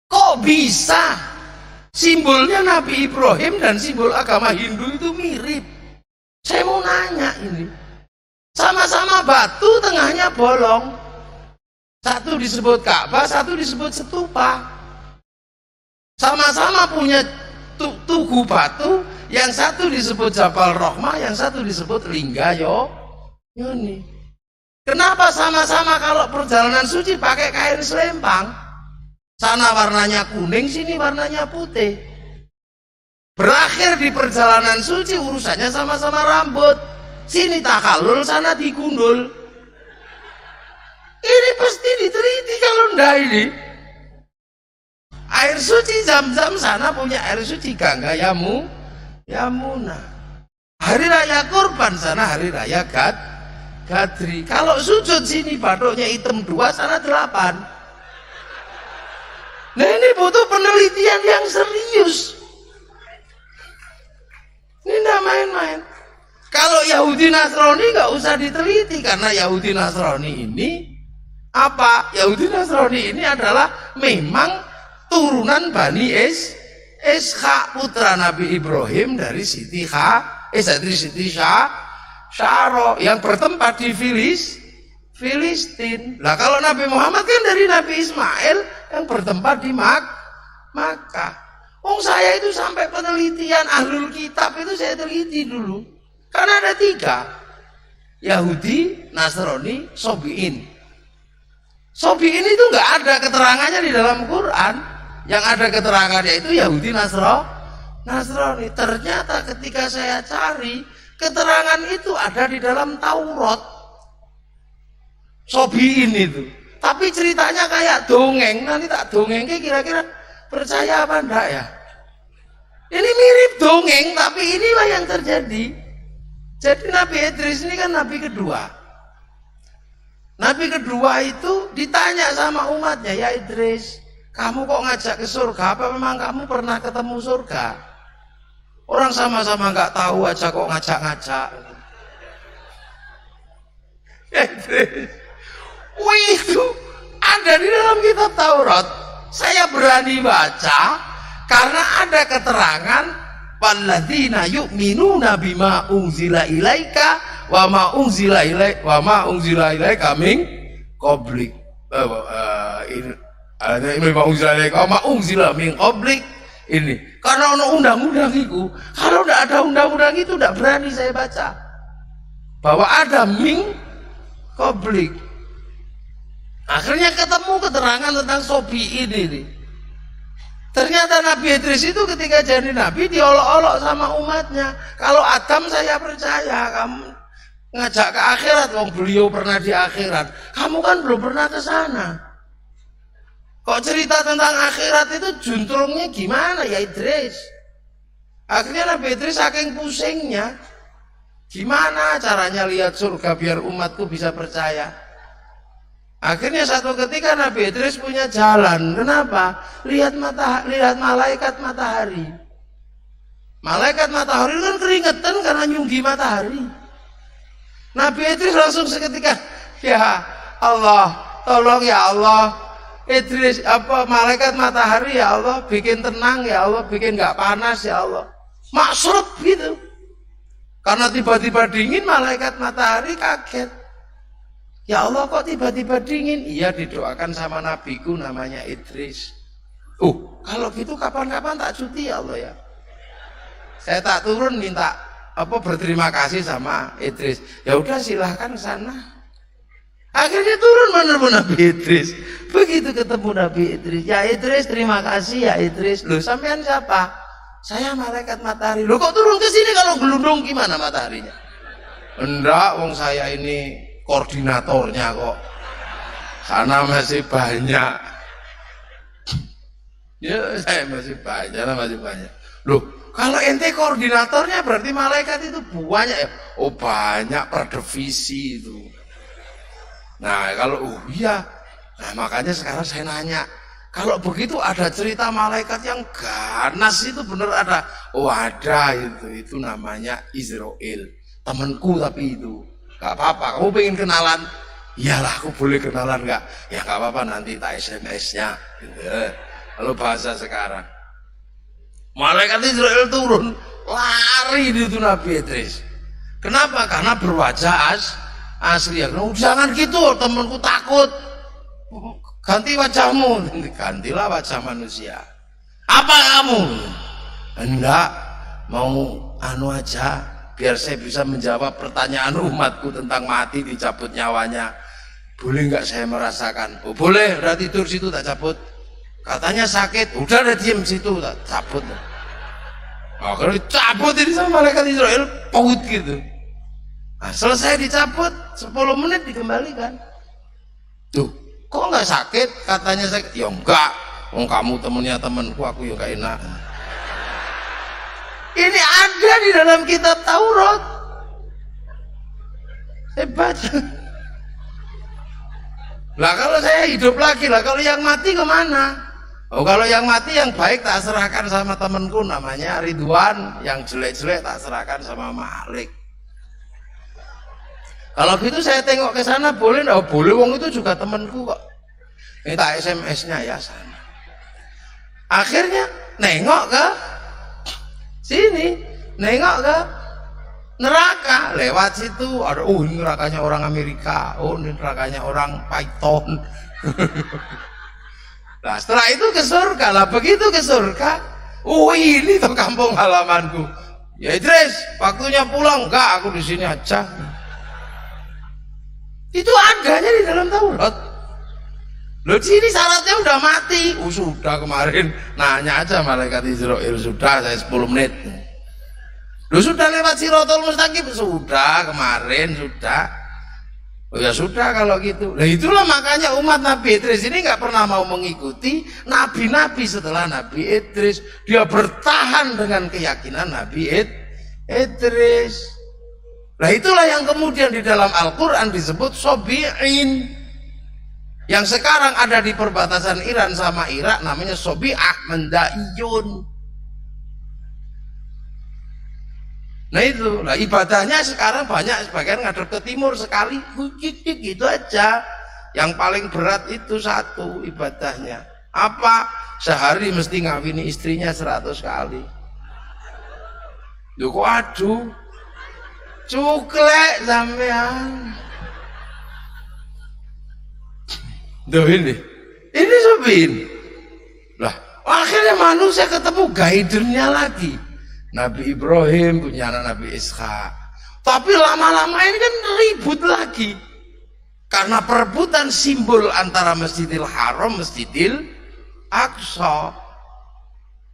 Kok bisa simbolnya Nabi Ibrahim dan simbol agama Hindu itu mirip? Saya mau nanya ini. Sama-sama batu, tengahnya bolong. Satu disebut Ka'bah, satu disebut stupa. Sama-sama punya tugu batu, yang satu disebut Jabal Rahmah, yang satu disebut Linggayo Yoni. Kenapa sama-sama kalau perjalanan suci pakai kain selempang? Sana warnanya kuning, sini warnanya putih. Berakhir di perjalanan suci urusannya sama-sama rambut. Sini takallul, sana digundul. Ini pasti diteliti kalau enggak ini. Air suci Zam-Zam, sana punya air suci Gangga Yamuna. Hari raya kurban, sana hari raya Gadri. Kalau sujud sini batuknya hitam 2, sana 8. Nah ini butuh penelitian yang serius. Ini tidak main-main. Kalau Yahudi Nasrani nggak usah diteliti karena Yahudi Nasrani ini apa? Yahudi Nasrani ini adalah memang turunan Bani Ishaq, putra Nabi Ibrahim dari Siti Syaro yang bertempat di Filistin. Lah kalau Nabi Muhammad kan dari Nabi Ismail yang bertempat di Makkah. Saya itu sampai penelitian ahlul kitab itu saya teliti dulu. Karena ada 3. Yahudi, Nasrani, Sobiin. Sobiin itu nggak ada keterangannya di dalam Quran. Yang ada keterangannya itu Yahudi, Nasrani. Ternyata ketika saya cari, keterangan itu ada di dalam Taurat. Sobiin itu. Tapi ceritanya kayak dongeng. Nanti tak dongengnya kira-kira percaya apa enggak ya? Ini mirip dongeng, tapi inilah yang terjadi. Jadi Nabi Idris ini kan Nabi kedua. Nabi kedua itu ditanya sama umatnya, ya Idris, kamu kok ngajak ke surga? Apa memang kamu pernah ketemu surga? Orang sama-sama nggak tahu aja kok ngajak-ngajak. Idris, itu ada di dalam kitab Taurat. Saya berani baca karena ada keterangan walladzina yu'minuna bima unzila ilaika wa ma unzila ilaika min qablik bima unzila ilaika wa ma unzila min qablik. Ini karena ono undang-undang itu, kalau tidak ada undang-undang itu tidak berani saya baca bahwa ada min qablik. Akhirnya ketemu keterangan tentang Sobiin ini. Ternyata Nabi Idris itu ketika jadi Nabi diolok-olok sama umatnya. Kalau Adam saya percaya, kamu ngajak ke akhirat, wong beliau pernah di akhirat. Kamu kan belum pernah ke sana. Kok cerita tentang akhirat itu juntrungnya gimana ya Idris? Akhirnya Nabi Idris saking pusingnya, gimana caranya lihat surga biar umatku bisa percaya? Akhirnya satu ketika Nabi Idris punya jalan. Kenapa? Lihat malaikat matahari. Malaikat matahari kan keringetan karena nyunggi matahari. Nabi Idris langsung seketika, ya Allah, tolong ya Allah, Idris malaikat matahari ya Allah, bikin tenang ya Allah, bikin nggak panas ya Allah. Maksud gitu. Karena tiba-tiba dingin, malaikat matahari kaget. Ya Allah kok tiba-tiba dingin? Iya, didoakan sama nabiku namanya Idris. Kalau gitu kapan-kapan tak cuti ya Allah ya. Saya tak turun minta berterima kasih sama Idris. Ya udah silahkan sana. Akhirnya turun menerima Nabi Idris. Begitu ketemu Nabi Idris, ya Idris terima kasih ya Idris. Loh sampean siapa? Saya malaikat matahari. Loh kok turun ke sini kalau gelundung gimana mataharinya? Enggak, wong saya ini koordinatornya kok, sana masih banyak. Ya saya masih banyak. Loh kalau ente koordinatornya berarti malaikat itu banyak ya? Banyak per divisi itu. Nah kalau iya, nah makanya sekarang saya nanya, kalau begitu ada cerita malaikat yang ganas itu bener ada? Ada itu namanya Israel, temanku tapi itu. Gak apa-apa, kamu pengen kenalan? Iyalah aku boleh kenalan nggak? Ya gak apa-apa, nanti tak SMS-nya gitu. Lalu bahasa sekarang malaikat Israel turun, lari itu Nabi Idris. Kenapa? Karena berwajah asli ya. Jangan gitu, temanku takut. Ganti wajahmu. Gantilah wajah manusia. Apa kamu? Enggak, mau aja biar saya bisa menjawab pertanyaan umatku tentang mati dicabut nyawanya. Boleh nggak saya merasakan? Boleh, udah tidur situ tak cabut. Katanya sakit, udah ada diem situ tak cabut. Kalau dicabut ini sama malaikat Israel paut gitu. Nah, selesai dicabut 10 menit dikembalikan. Tuh, kok nggak sakit? Katanya sakit. Ya enggak, kamu temennya temanku, aku ya gak enak. Ini ada di dalam kitab Taurat. Hebat. Lah kalau saya hidup lagi lah, kalau yang mati kemana? Kalau yang mati yang baik tak serahkan sama temanku namanya Ridwan, yang jelek-jelek tak serahkan sama Malik. Kalau gitu saya tengok ke sana boleh enggak? Boleh, wong itu juga temanku kok. Minta SMS-nya ya sana. Akhirnya nengok ke sini, nengok ke neraka, lewat situ ada, ini nerakanya orang Amerika, ini nerakanya orang Python. Nah setelah itu ke surga lah. Begitu ke surga Oh ini tuh kampung halamanku. Ya Idris, waktunya pulang. Enggak, aku di sini aja. Itu adanya di dalam Taurat. Loh di sini syaratnya udah mati. Sudah kemarin nanya aja malaikat Israil, sudah saya 10 menit. Loh sudah lewat Siratal Mustaqim, sudah kemarin sudah. Oh ya sudah kalau gitu. Nah itulah makanya umat Nabi Idris ini nggak pernah mau mengikuti nabi-nabi setelah Nabi Idris. Dia bertahan dengan keyakinan Nabi Idris. Nah itulah yang kemudian di dalam Al-Quran disebut Sobi'in. Yang sekarang ada di perbatasan Iran sama Irak namanya Sobi'ah Mendaiyun. Nah itu, nah ibadahnya sekarang banyak, sebagian ngadep ke timur sekali, gitu aja. Yang paling berat itu satu ibadahnya. Apa? Sehari mesti ngawini istrinya 100 kali. Loh kok aduh, cuklek sampean. Duh ini Sobin. Lah, akhirnya manusia ketemu guidernya lagi. Nabi Ibrahim punya anak Nabi Ishak. Tapi lama-lama ini kan ribut lagi. Karena perebutan simbol antara Masjidil Haram, Masjidil Aqsa.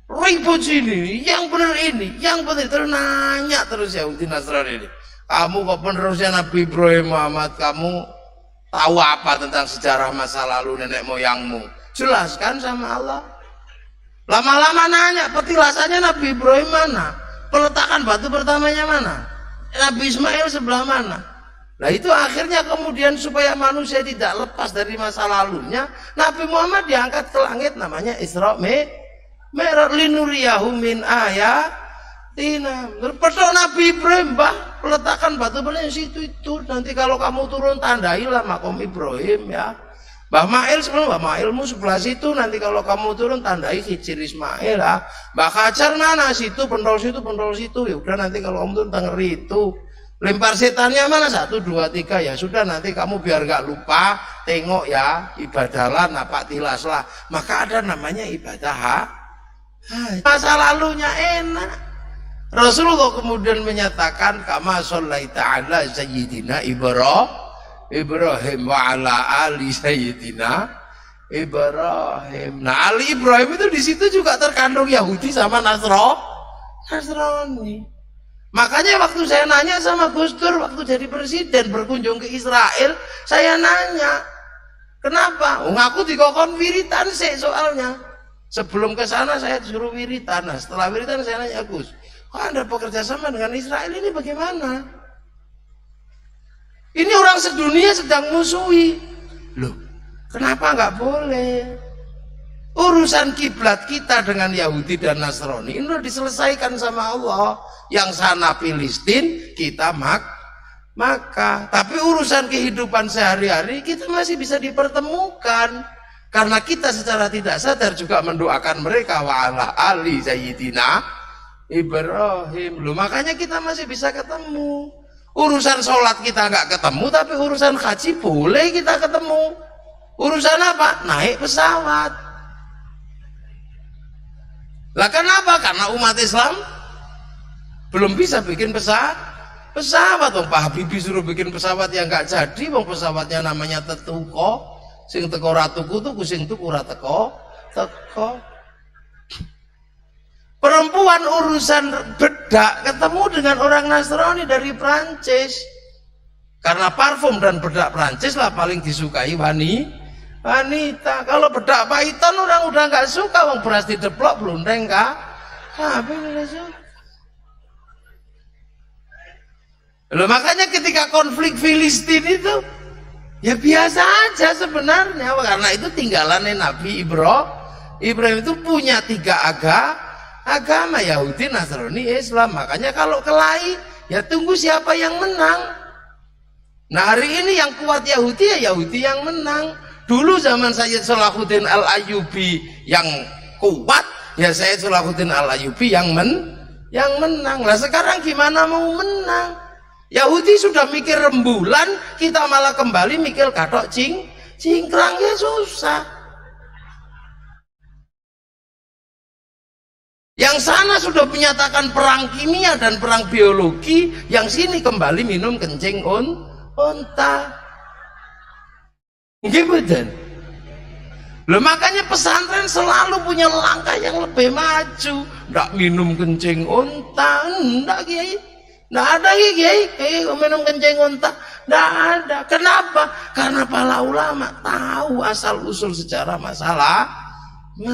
Ribut sini, yang benar ini, yang benar terus nanya terus Yahudi Nasrani ini. Kamu kok penerusnya Nabi Ibrahim Muhammad, kamu tahu apa tentang sejarah masa lalu nenek moyangmu? Jelaskan sama Allah. Lama-lama nanya, petilasannya Nabi Ibrahim mana? Peletakan batu pertamanya mana? Nabi Ismail sebelah mana? Nah itu akhirnya kemudian supaya manusia tidak lepas dari masa lalunya, Nabi Muhammad diangkat ke langit namanya Isra Mi'raj linuriyahu min ayatina. Berpetok Nabi Ibrahim, bah, peletakan batu pertamanya situ itu. Nanti kalau kamu turun tandailah makom Ibrahim ya. Mbah Mail sebelum Mbah Mailmu sebelah situ, nanti kalau kamu turun tandai Hijir Ismail lah. Mbah Kacar mana situ, pentol situ. Ya udah nanti kalau kamu turun tengeri itu. Lempar setannya mana 1, 2, 3 ya sudah nanti kamu biar nggak lupa tengok ya ibadahlah napak tilaslah. Maka ada namanya ibadah masa lalunya enak. Rasulullah kemudian menyatakan kama shallaita ala sayyidina Ibrahim wa ala ali sayyidina Ibrahim. Nah, Ali Ibrahim itu di situ juga terkandung Yahudi sama Nasrani. Makanya waktu saya nanya sama Gus Dur waktu jadi presiden berkunjung ke Israel, saya nanya, "Kenapa?" Oh, ngaku dikokon wiritan sih soalnya. Sebelum ke sana saya disuruh wiritan. Nah, setelah wiritan saya nanya, "Gus, kok Anda bekerja sama dengan Israel ini bagaimana?" Ini orang sedunia sedang musuhi. Loh, kenapa nggak boleh? Urusan kiblat kita dengan Yahudi dan Nasrani ini udah diselesaikan sama Allah. Yang sana Filistin, kita Makkah. Tapi urusan kehidupan sehari-hari kita masih bisa dipertemukan. Karena kita secara tidak sadar juga mendoakan mereka wa ala ali sayyidina Ibrahim. Loh, makanya kita masih bisa ketemu. Urusan sholat kita nggak ketemu, tapi urusan haji boleh kita ketemu. Urusan apa? Naik pesawat. Lah kenapa? Karena umat Islam belum bisa bikin pesawat. Pak Habibie suruh bikin pesawat yang nggak jadi. Pesawatnya namanya tetuko. Sing teko ratuku tuh, sing tuku rateko. Perempuan urusan bedak ketemu dengan orang Nasrani dari Prancis. Karena parfum dan bedak Prancis lah paling disukai wanita. Kalau bedak Python orang udah nggak suka, wong beras dideplok blundeng kah? Loh, makanya ketika konflik Filistin itu ya biasa aja sebenarnya, karena itu tinggalannya Nabi Ibrahim itu punya 3 agama Yahudi, Nasrani, Islam. Makanya kalau kelahi ya tunggu siapa yang menang. Nah hari ini yang kuat Yahudi ya Yahudi yang menang. Dulu zaman Sayyid Salahuddin Al-Ayyubi yang kuat ya Sayyid Salahuddin Al-Ayyubi yang menang. Nah sekarang gimana mau menang? Yahudi sudah mikir rembulan, kita malah kembali mikir katok cingkrang, ya susah. Yang sana sudah menyatakan perang kimia dan perang biologi, yang sini kembali minum kencing unta. Gitu. Loh, makanya pesantren selalu punya langkah yang lebih maju. Nggak minum kencing unta, nggak Kiai. Nggak ada Kiai minum kencing unta. Nggak ada. Kenapa? Karena para ulama tahu asal usul sejarah masa lalu.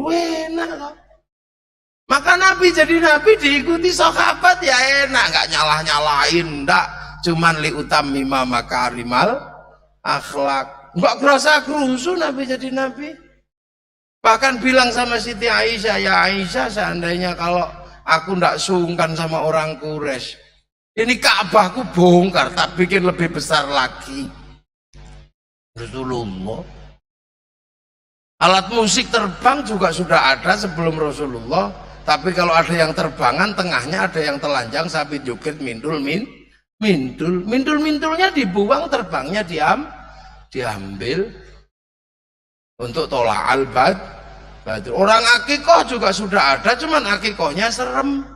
Enak loh. Maka Nabi jadi Nabi diikuti sahabat ya enak, nggak nyalah-nyalahin, nggak. Cuman liutamima makarimal akhlak. Enggak kerasa kerusuh Nabi jadi Nabi. Bahkan bilang sama Siti Aisyah, ya Aisyah, seandainya kalau aku ndak sungkan sama orang Quraisy, ini Ka'bahku bongkar, tak bikin lebih besar lagi. Rasulullah. Alat musik terbang juga sudah ada sebelum Rasulullah. Tapi kalau ada yang terbangan, tengahnya ada yang telanjang, sapi joget, mindulnya dibuang, terbangnya diambil untuk tolak al-bad. Orang akikoh juga sudah ada, cuman akikohnya serem.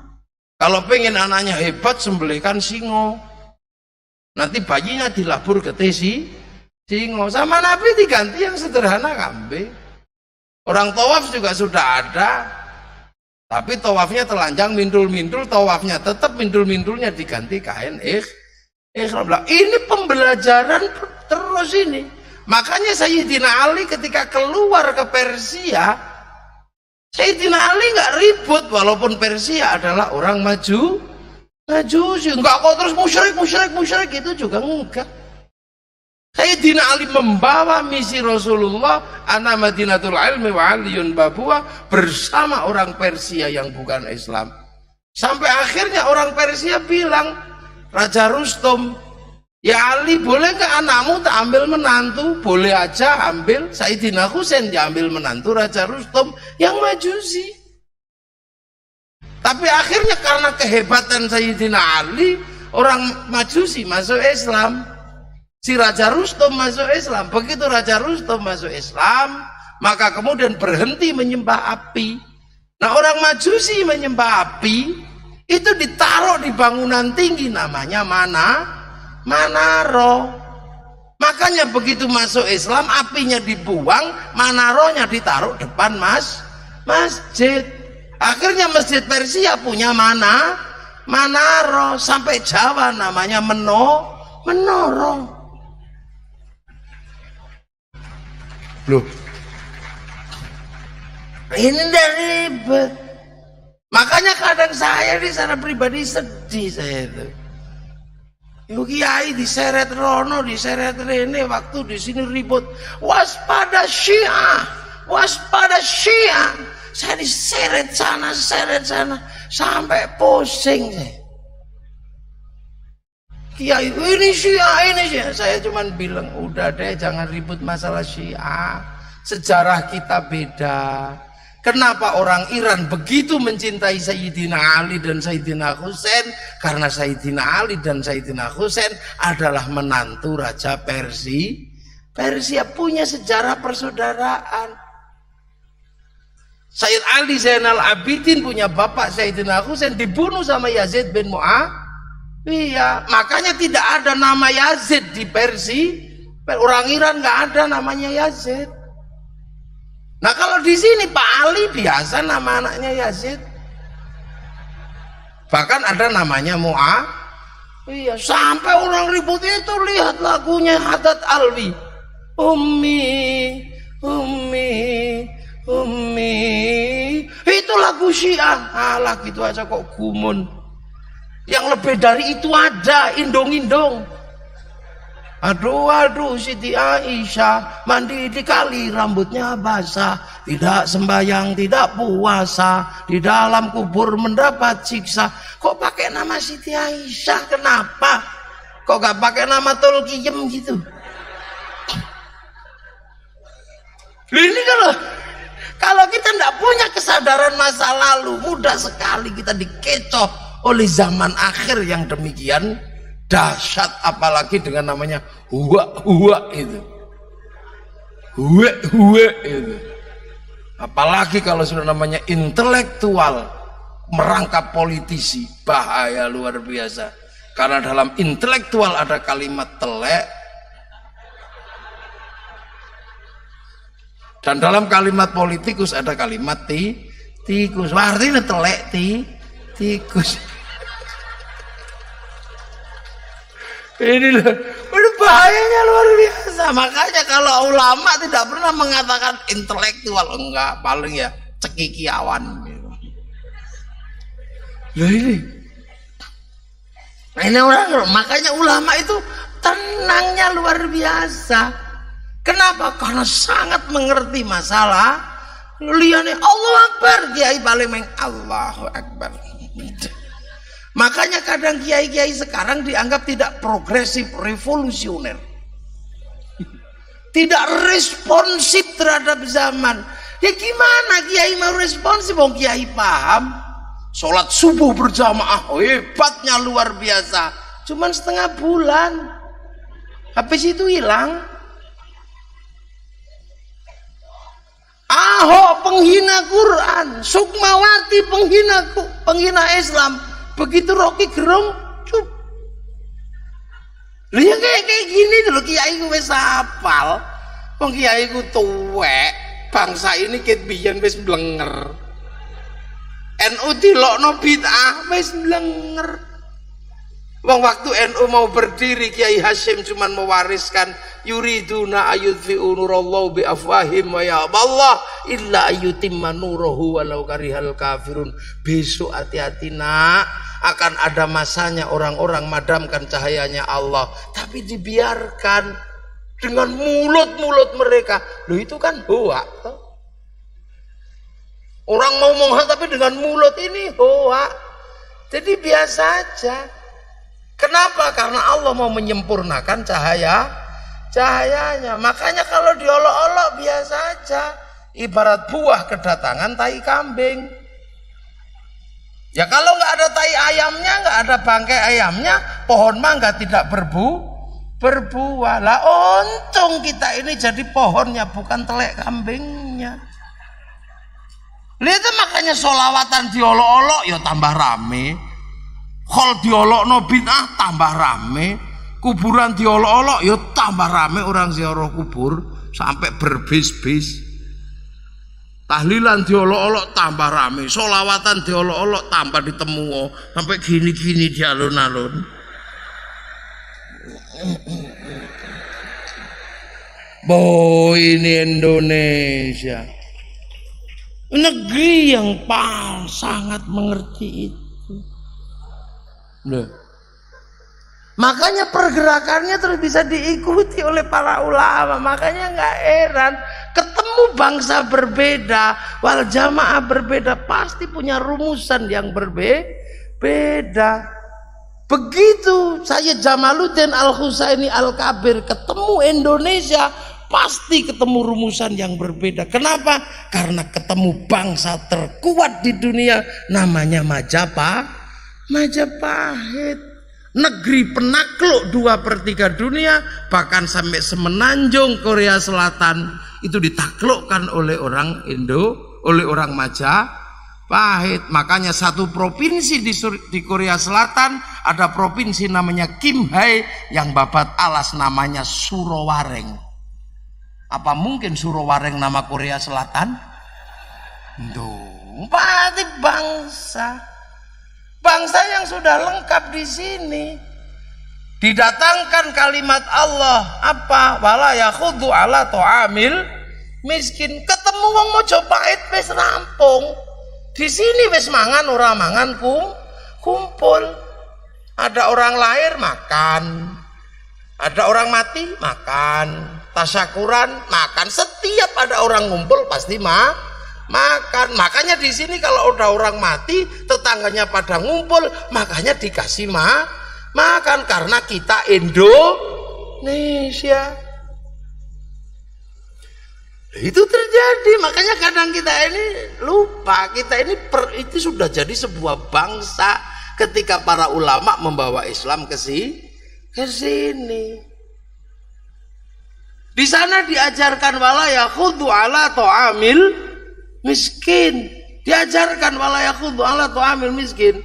Kalau pengen anaknya hebat, sembelihkan singo, nanti bayinya dilabur ke singo. Sama Nabi diganti yang sederhana kambing. Orang tawaf juga sudah ada, tapi tawafnya telanjang, mindul, tawafnya tetap mindulnya diganti kain ihram. Ini pembelajaran terus ini. Makanya Sayyidina Ali ketika keluar ke Persia, Sayyidina Ali nggak ribut, walaupun Persia adalah orang Majusi, enggak kok terus musyrik itu juga enggak. Sayyidina Ali membawa misi Rasulullah, ana Madinatul Ilmi wa aliyun babuha, bersama orang Persia yang bukan Islam. Sampai akhirnya orang Persia bilang, Raja Rustom, ya Ali, boleh ke anakmu tak ambil menantu? Boleh aja ambil. Sayyidina Husain diambil menantu Raja Rustom yang Majusi. Tapi akhirnya karena kehebatan Sayyidina Ali, orang Majusi masuk Islam. Si Raja Rustom masuk Islam. Begitu Raja Rustom masuk Islam, maka kemudian berhenti menyembah api. Nah, orang Majusi menyembah api itu ditaruh di bangunan tinggi, namanya Manaro. Makanya begitu masuk Islam, apinya dibuang, Manaronya ditaruh depan masjid. Akhirnya masjid Persia punya Manaro, sampai Jawa namanya Menoro. Loh, ini tidak ribet. Makanya kadang saya di secara pribadi sedih saya itu. Ibu Kiai diseret rono, diseret rene, waktu di sini ribut. Waspada Syiah, waspada Syiah. Saya diseret sana, sampai pusing saya. Kiai ini Syiah, ini Syiah. Saya cuma bilang, udah deh, jangan ribut masalah Syiah. Sejarah kita beda. Kenapa orang Iran begitu mencintai Sayyidina Ali dan Sayyidina Husain? Karena Sayyidina Ali dan Sayyidina Husain adalah menantu Raja Persia, punya sejarah persaudaraan. Sayyid Ali Zainal Abidin punya bapak Sayyidina Husain dibunuh sama Yazid bin Muawiyah. Makanya tidak ada nama Yazid di Persia. Orang Iran nggak ada namanya Yazid. Nah, kalau di sini Pak Ali biasa nama anaknya Yazid. Bahkan ada namanya Muawiyah. Sampai orang ribut itu, lihat lagunya Haddad Alwi. Ummi. Itu lagu Syiah. Alah, gitu aja kok gumun. Yang lebih dari itu ada, indong-indong. Aduh, Siti Aisyah mandi di kali, rambutnya basah, tidak sembahyang, tidak puasa, di dalam kubur mendapat siksa. Kok pakai nama Siti Aisyah? Kenapa? Kok gak pakai nama Tulkiyem gitu? Ini kalau kita tidak punya kesadaran masa lalu, mudah sekali kita dikecoh oleh zaman akhir yang demikian dahsyat, apalagi dengan namanya huwa itu. Apalagi kalau sudah namanya intelektual merangkap politisi, bahaya luar biasa. Karena dalam intelektual ada kalimat telek, dan dalam kalimat politikus ada kalimat tikus. Artinya telek tikus. Ini loh, bahayanya luar biasa. Makanya kalau ulama tidak pernah mengatakan intelektual, enggak, paling ya cekikiawan. Nah ini orang, makanya ulama itu tenangnya luar biasa. Kenapa? Karena sangat mengerti masalah. Liane Allah Akbar, kiai paling Allahu Akbar. Makanya kadang kiai-kiai sekarang dianggap tidak progresif, revolusioner, tidak responsif terhadap zaman. Ya gimana kiai mau responsif? Wong kiai paham, sholat subuh berjamaah hebatnya luar biasa, cuman setengah bulan, habis itu hilang. Ahok penghina Quran, Sukmawati penghina Islam. Begitu Rocky Gerung, cup. Lihat kayak gini dulu kiai ku wis hafal. Wong kiai ku tuwek, bangsa ini ket biyen wis blenger. NU dilokno bid'ah wis blenger. Wong waktu NU mau berdiri Kiai Hasyim cuman mewariskan yuriduna ayudfi'u nurallahu bi afwahim wa ya Allah illa ayyutimma nurahu walau karihal kafirun. Besok hati-hati nak, akan ada masanya orang-orang madamkan cahayanya Allah, tapi dibiarkan dengan mulut-mulut mereka. Loh itu kan hoak toh. Orang mau ngomong tapi dengan mulut ini hoak. Jadi biasa aja. Kenapa? Karena Allah mau menyempurnakan cahayanya. Makanya kalau diolok-olok biasa aja. Ibarat buah kedatangan tai kambing. Ya kalau nggak ada tai ayamnya, nggak ada bangkai ayamnya, pohon mangga tidak berbuah. Lah untung kita ini jadi pohonnya, bukan telek kambingnya. Lihat makanya solawatan diolok-olok ya tambah rame. Khol diolokno bid'ah tambah rame. Kuburan diolok-olok ya tambah rame orang ziarah kubur sampai berbis-bis. Tahlilan diolok-olok tambah rame, solawatan diolok-olok tambah ditemu sampai gini-gini di alun-alun. Boy, ini Indonesia, negeri yang sangat mengerti itu. Loh. Makanya pergerakannya terus bisa diikuti oleh para ulama. Makanya nggak heran ketemu bangsa berbeda, wal jamaah berbeda, pasti punya rumusan yang berbeda. Begitu saya Jamaluddin Al-Husaini Al-Kabir ketemu Indonesia, pasti ketemu rumusan yang berbeda. Kenapa? Karena ketemu bangsa terkuat di dunia, namanya Majapahit, negeri penakluk 2/3 dunia, bahkan sampai semenanjung Korea Selatan itu ditaklukkan oleh orang oleh orang Majapahit. Makanya satu provinsi di Korea Selatan ada provinsi namanya Kimhae, yang babat alas namanya Surowareng. Apa mungkin Surowareng nama Korea Selatan? Duh, berarti bangsa yang sudah lengkap di sini. Didatangkan kalimat Allah apa? Wala yakhudhu ala ta'amil miskin. Ketemu wong Mojopahit wis rampung. Di sini wis mangan ora mangan kumpul. Ada orang lahir makan. Ada orang mati makan. Tasyakuran makan. Setiap ada orang ngumpul pasti makan. Makanya di sini kalau udah orang mati, tetangganya pada ngumpul, makanya dikasih makan karena kita Indonesia. Itu terjadi. Makanya kadang kita ini lupa, kita ini itu sudah jadi sebuah bangsa ketika para ulama membawa Islam ke sini. Di sana diajarkan wala yakhudhu ala ta'amil miskin. Diajarkan wala yakhudhu ala tu'amil miskin.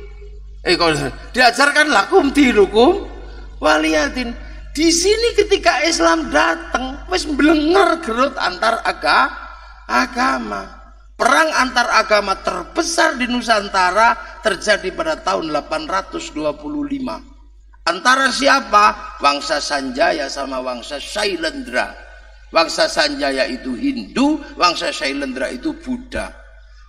Diajarkan lakum dinukum waliyatin. Di sini ketika Islam datang wis mblenger gerut antar agama. Perang antar agama terbesar di Nusantara terjadi pada tahun 825. Antara siapa? Wangsa Sanjaya sama Wangsa Shailendra. Wangsa Sanjaya itu Hindu, Wangsa Shailendra itu Buddha.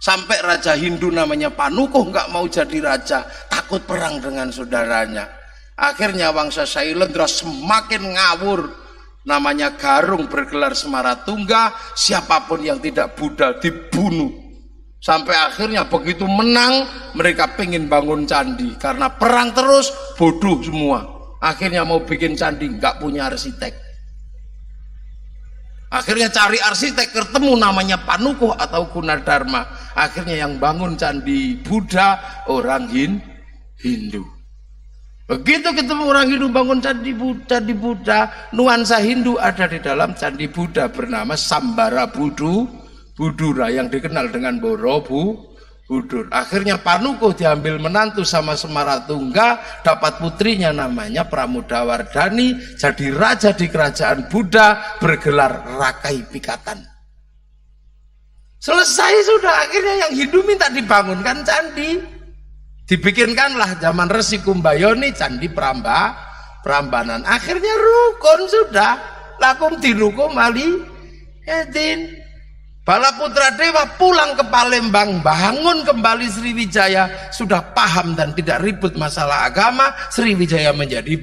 Sampai raja Hindu namanya Panukuh nggak mau jadi raja, takut perang dengan saudaranya. Akhirnya Wangsa Shailendra semakin ngawur, namanya Garung bergelar Semaratungga, siapapun yang tidak Buddha dibunuh. Sampai akhirnya begitu menang, mereka pengen bangun candi karena perang terus, bodoh semua. Akhirnya mau bikin candi, nggak punya arsitek. Akhirnya cari arsitek, ketemu namanya Panukuh atau Gunadarma. Akhirnya yang bangun candi Buddha orang Hindu. Begitu ketemu orang Hindu bangun candi Buddha, nuansa Hindu ada di dalam candi Buddha bernama Sambara Budura yang dikenal dengan Borobudur. Akhirnya Panukuh diambil menantu sama Semaratungga, dapat putrinya namanya Pramodawardhani, jadi raja di kerajaan Buddha bergelar Rakai Pikatan. Selesai sudah, akhirnya yang Hindu minta dibangunkan candi. Dibikinkanlah zaman Resi Kumbayoni candi Prambanan. Akhirnya rukun sudah, lakum dinukum waliyatin. Balaputra Dewa pulang ke Palembang, bangun kembali Sriwijaya, sudah paham dan tidak ribut masalah agama. Sriwijaya menjadi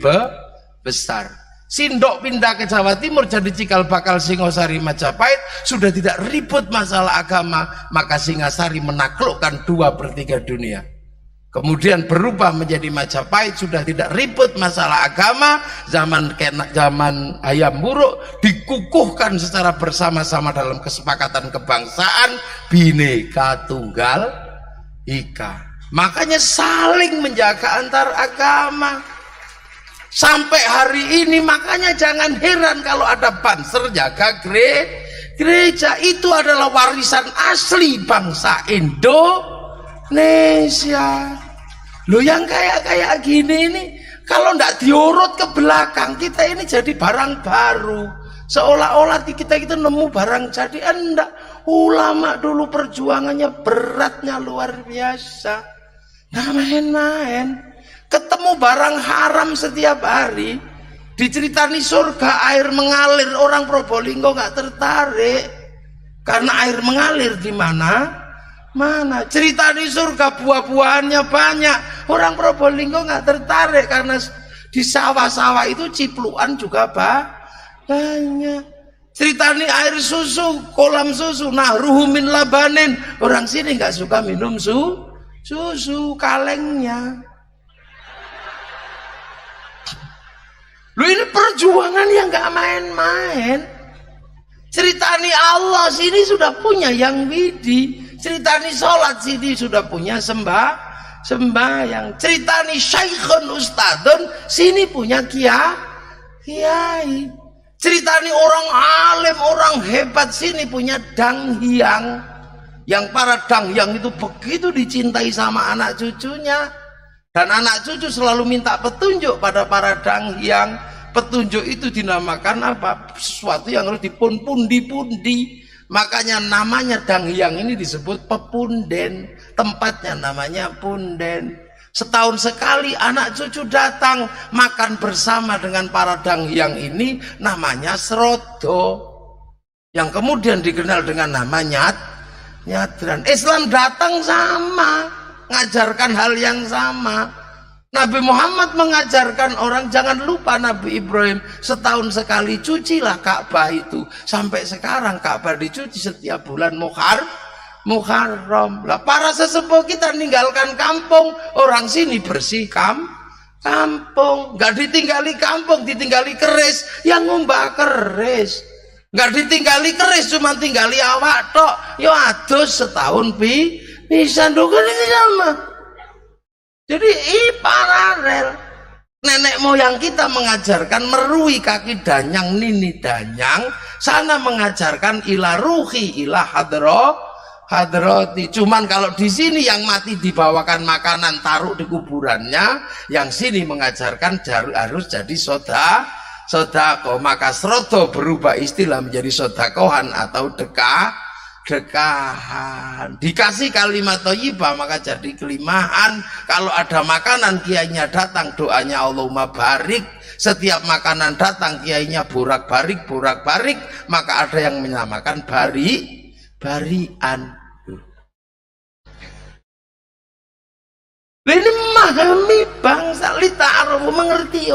besar. Sindok pindah ke Jawa Timur jadi cikal bakal Singosari Majapahit, sudah tidak ribut masalah agama, maka Singasari menaklukkan 2/3 dunia. Kemudian berubah menjadi Majapahit, sudah tidak ribut masalah agama. Zaman Hayam Wuruk dikukuhkan secara bersama-sama dalam kesepakatan kebangsaan Bhinneka Tunggal Ika. Makanya saling menjaga antar agama sampai hari ini. Makanya jangan heran kalau ada Banser jaga gereja. Itu adalah warisan asli bangsa Indonesia. Loh, yang kayak gini ini kalau ndak diurut ke belakang, kita ini jadi barang baru. Seolah-olah kita itu nemu barang jadi. Enggak. Ulama dulu perjuangannya beratnya luar biasa. Nggak main-main. Ketemu barang haram setiap hari. Diceritani surga air mengalir, orang Probolinggo nggak tertarik. Karena air mengalir di mana? Cerita di surga buah-buahannya banyak, orang Probolinggo nggak tertarik karena di sawah-sawah itu cipluan juga banyak. Cerita ini air susu, kolam susu, nahruhu min labanin, orang sini nggak suka minum susu kalengnya. Lu ini perjuangan yang nggak main-main. Cerita ini Allah sini sudah punya yang widi. Ceritani sholat sini sudah punya sembahyang. Ceritani syaikhun ustadun sini punya kiai. Ceritani orang alim, orang hebat sini punya danghyang. Yang para danghyang itu begitu dicintai sama anak cucunya. Dan anak cucu selalu minta petunjuk pada para danghyang. Petunjuk itu dinamakan apa? Sesuatu yang harus dipundi-pundi. Makanya namanya danghyang ini disebut pepunden. Tempatnya namanya punden. Setahun sekali anak cucu datang makan bersama dengan para danghyang ini, namanya srodo, yang kemudian dikenal dengan nama nyadran. Islam datang sama, ngajarkan hal yang sama. Nabi Muhammad mengajarkan orang jangan lupa Nabi Ibrahim setahun sekali cucilah Ka'bah itu. Sampai sekarang Ka'bah dicuci setiap bulan Muharram. Lah para sesepuh kita meninggalkan kampung, orang sini bersih kampung. Gak ditinggali kampung, ditinggali keris, yang ngumbah keris. Gak ditinggali keris, cuma tinggali awak tok. Yo adus setahun bisa ndukan ini sama. Jadi paralel. Nenek moyang kita mengajarkan merui kaki danyang nini danyang, sana mengajarkan ila ruhi ila hadrati. Cuman kalau di sini yang mati dibawakan makanan taruh di kuburannya, yang sini mengajarkan harus jadi sodako. Maka srodo berubah istilah menjadi sodakohan atau dekahan. Dikasih kalimat thayyibah maka jadi kelimahan. Kalau ada makanan kiainya datang doanya Allahumma barik. Setiap makanan datang kiainya borak-barik, maka ada yang menyamakan barian. Ini memahami bangsa lita'arufu mengerti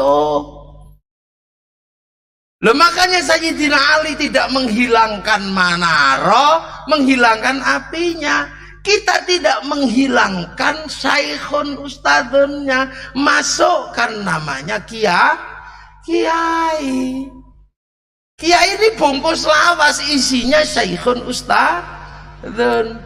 makanya Sayyidina Ali tidak menghilangkan manaro, menghilangkan apinya. Kita tidak menghilangkan syekhun ustadznya, masukkan namanya kiai. Kiai ini bungkus lawas isinya syekhun ustadzun.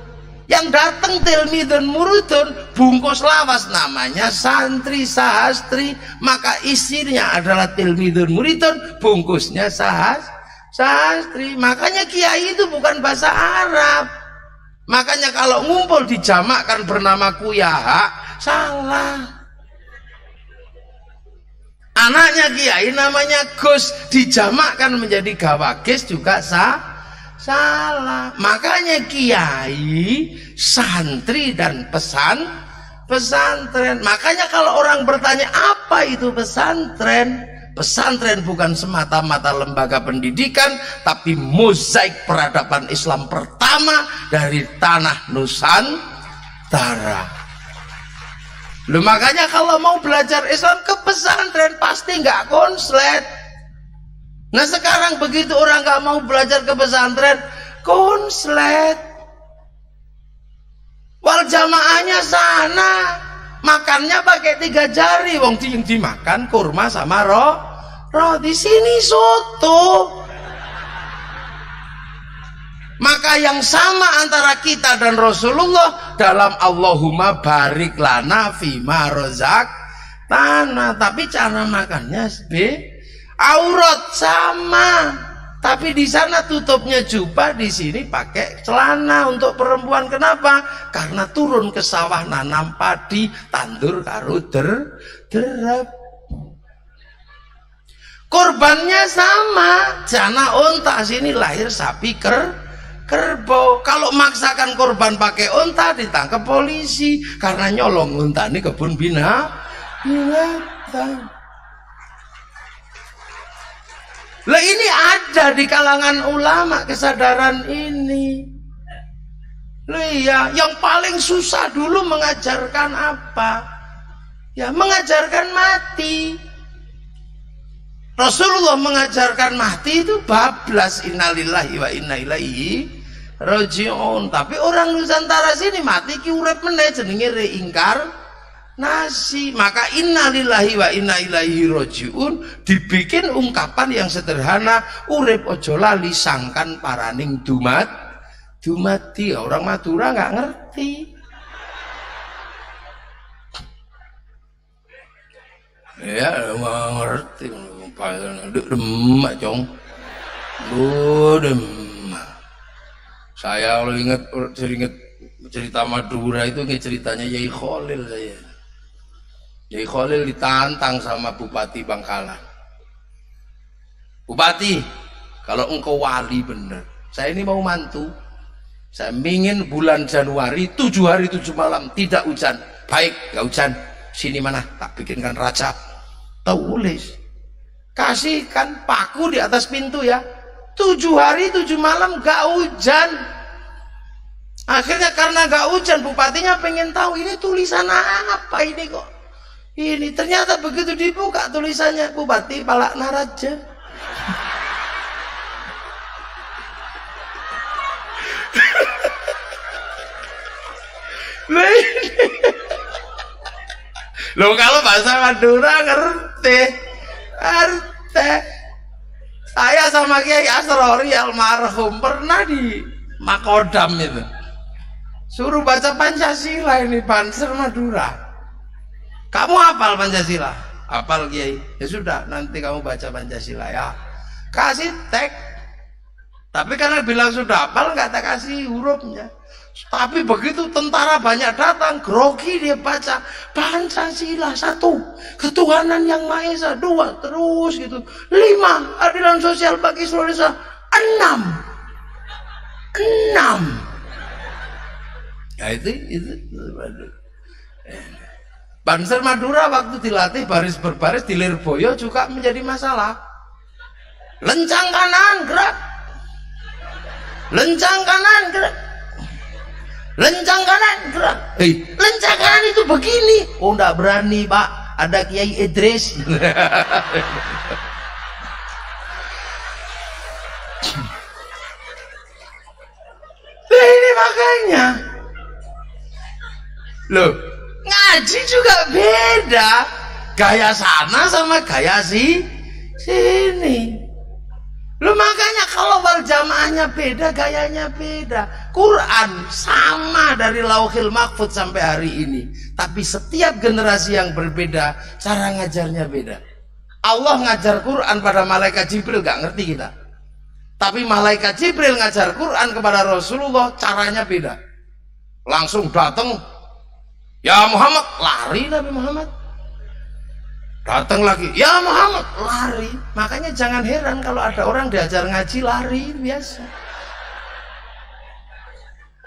Yang datang tilmidun muridun bungkus lawas namanya santri sahastri, maka isinya adalah tilmidun muridun, bungkusnya sahastri. Makanya kiai itu bukan bahasa Arab. Makanya kalau ngumpul dijamakkan bernama kuyaha salah. Anaknya kiai namanya Gus dijamakkan menjadi gawagis juga salah. Makanya kiai, santri dan pesantren. Makanya kalau orang bertanya apa itu pesantren? Pesantren bukan semata-mata lembaga pendidikan, tapi mozaik peradaban Islam pertama dari tanah Nusantara. Makanya kalau mau belajar Islam ke pesantren pasti nggak konslet. Nah sekarang begitu orang nggak mau belajar ke pesantren, konslet. Wal jamaahnya sana, makannya pakai 3 jari, wong yang dimakan kurma sama di sini soto. Maka yang sama antara kita dan Rasulullah dalam Allahumma barik lana fima rozak tanah, tapi cara makannya aurat sama. Tapi di sana tutupnya jubah, di sini pakai celana untuk perempuan. Kenapa? Karena turun ke sawah nanam padi, tandur karo derap. Korbannya sama, jana unta, sini lahir sapi kerbau. Kalau maksakan korban pakai unta ditangkap polisi karena nyolong unta ini kebun binatang. Lah ini ada di kalangan ulama kesadaran ini. Lah iya, yang paling susah dulu mengajarkan apa? Ya mengajarkan mati. Rasulullah mengajarkan mati itu bablas, innalillahi wa inna ilaihi raji'un. Tapi orang Nusantara sini mati ki urip meneh, jenenge reinkarnasi. Maka innalillahi wa inna ilaihi raji'un dibikin ungkapan yang sederhana, urip ojo lali sangkan paraning dumati. Orang Madura nggak ngerti. Ya nggak ngerti. Demak cong, saya kalau ingat cerita Madura itu ceritanya Yai Khalil. Yai Khalil ditantang sama Bupati Bangkalan. Bupati, kalau engkau wali bener, saya ini mau mantu. Saya ingin bulan Januari 7 hari 7 malam tidak hujan. Baik, gak hujan. Sini mana? Tak bikinkan raja. Tulis. Kasihkan paku di atas pintu ya. 7 hari 7 malam gak hujan. Akhirnya karena gak hujan, bupatinya pengen tahu ini tulisan apa ini kok. Ini ternyata begitu dibuka tulisannya, Bupati Palak Naraja. Loh kalau bahasa Madura ngerti. Saya sama Kiai Asrori almarhum pernah di Makodam itu suruh baca Pancasila, ini Banser Madura. Kamu hafal Pancasila? Hafal Kiai? Ya sudah, nanti kamu baca Pancasila ya. Kasih teks. Tapi karena bilang sudah hafal nggak tak kasih hurufnya. Tapi begitu tentara banyak datang, grogi dia baca Pancasila 1, ketuhanan yang Maha Esa 2, terus gitu 5, adilan sosial bagi seluruh Indonesia 6. Ya itu Banser Madura waktu dilatih baris berbaris di Lirboyo juga menjadi masalah. Lencang kanan gerak, lencang kanan gerak, lencang kanan gerak. Lencang kanan itu begini. Oh enggak berani Pak, ada Kiai Idris. Ini makanya loh, ngaji juga beda, gaya sana sama gaya sini. Loh makanya kalau wal jamaahnya beda, gayanya beda. Quran sama dari Lauhil Mahfudz sampai hari ini, tapi setiap generasi yang berbeda, cara ngajarnya beda. Allah ngajar Quran pada malaikat Jibril gak ngerti kita, tapi malaikat Jibril ngajar Quran kepada Rasulullah caranya beda. Langsung datang, ya Muhammad, lari Nabi Muhammad. Datang lagi, ya Muhammad, lari. Makanya jangan heran kalau ada orang diajar ngaji lari, biasa.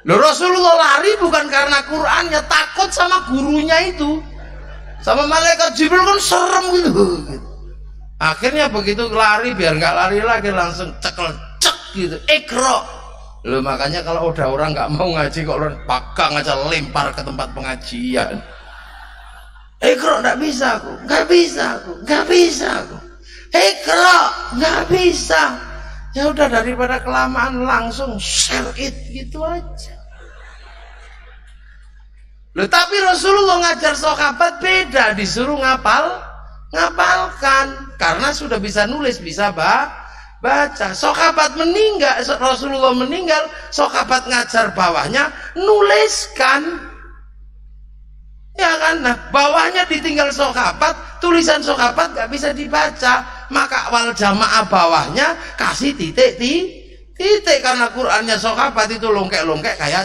Loh, Rasulullah lari bukan karena Qurannya, takut sama gurunya itu, sama malaikat Jibril kan serem gitu. Akhirnya begitu lari, biar nggak lari lagi langsung cekel cek gitu, ikro. Loh makanya kalau udah orang nggak mau ngaji kok pakang aja lempar ke tempat pengajian. Ikro nggak bisa aku, nggak bisa aku, nggak bisa aku. Ikro nggak bisa. Ya udah daripada kelamaan langsung share it gitu aja. Loh tapi Rasulullah ngajar sahabat beda, disuruh ngapalkan karena sudah bisa nulis, bisa baca. Sahabat meninggal, Rasulullah meninggal, sahabat ngajar bawahnya nuliskan. Ya kan, nah bawahnya ditinggal sahabat, tulisan sahabat gak bisa dibaca, maka wal jamaah bawahnya kasih titik karena Qurannya sahabat itu longkek-longkek kayak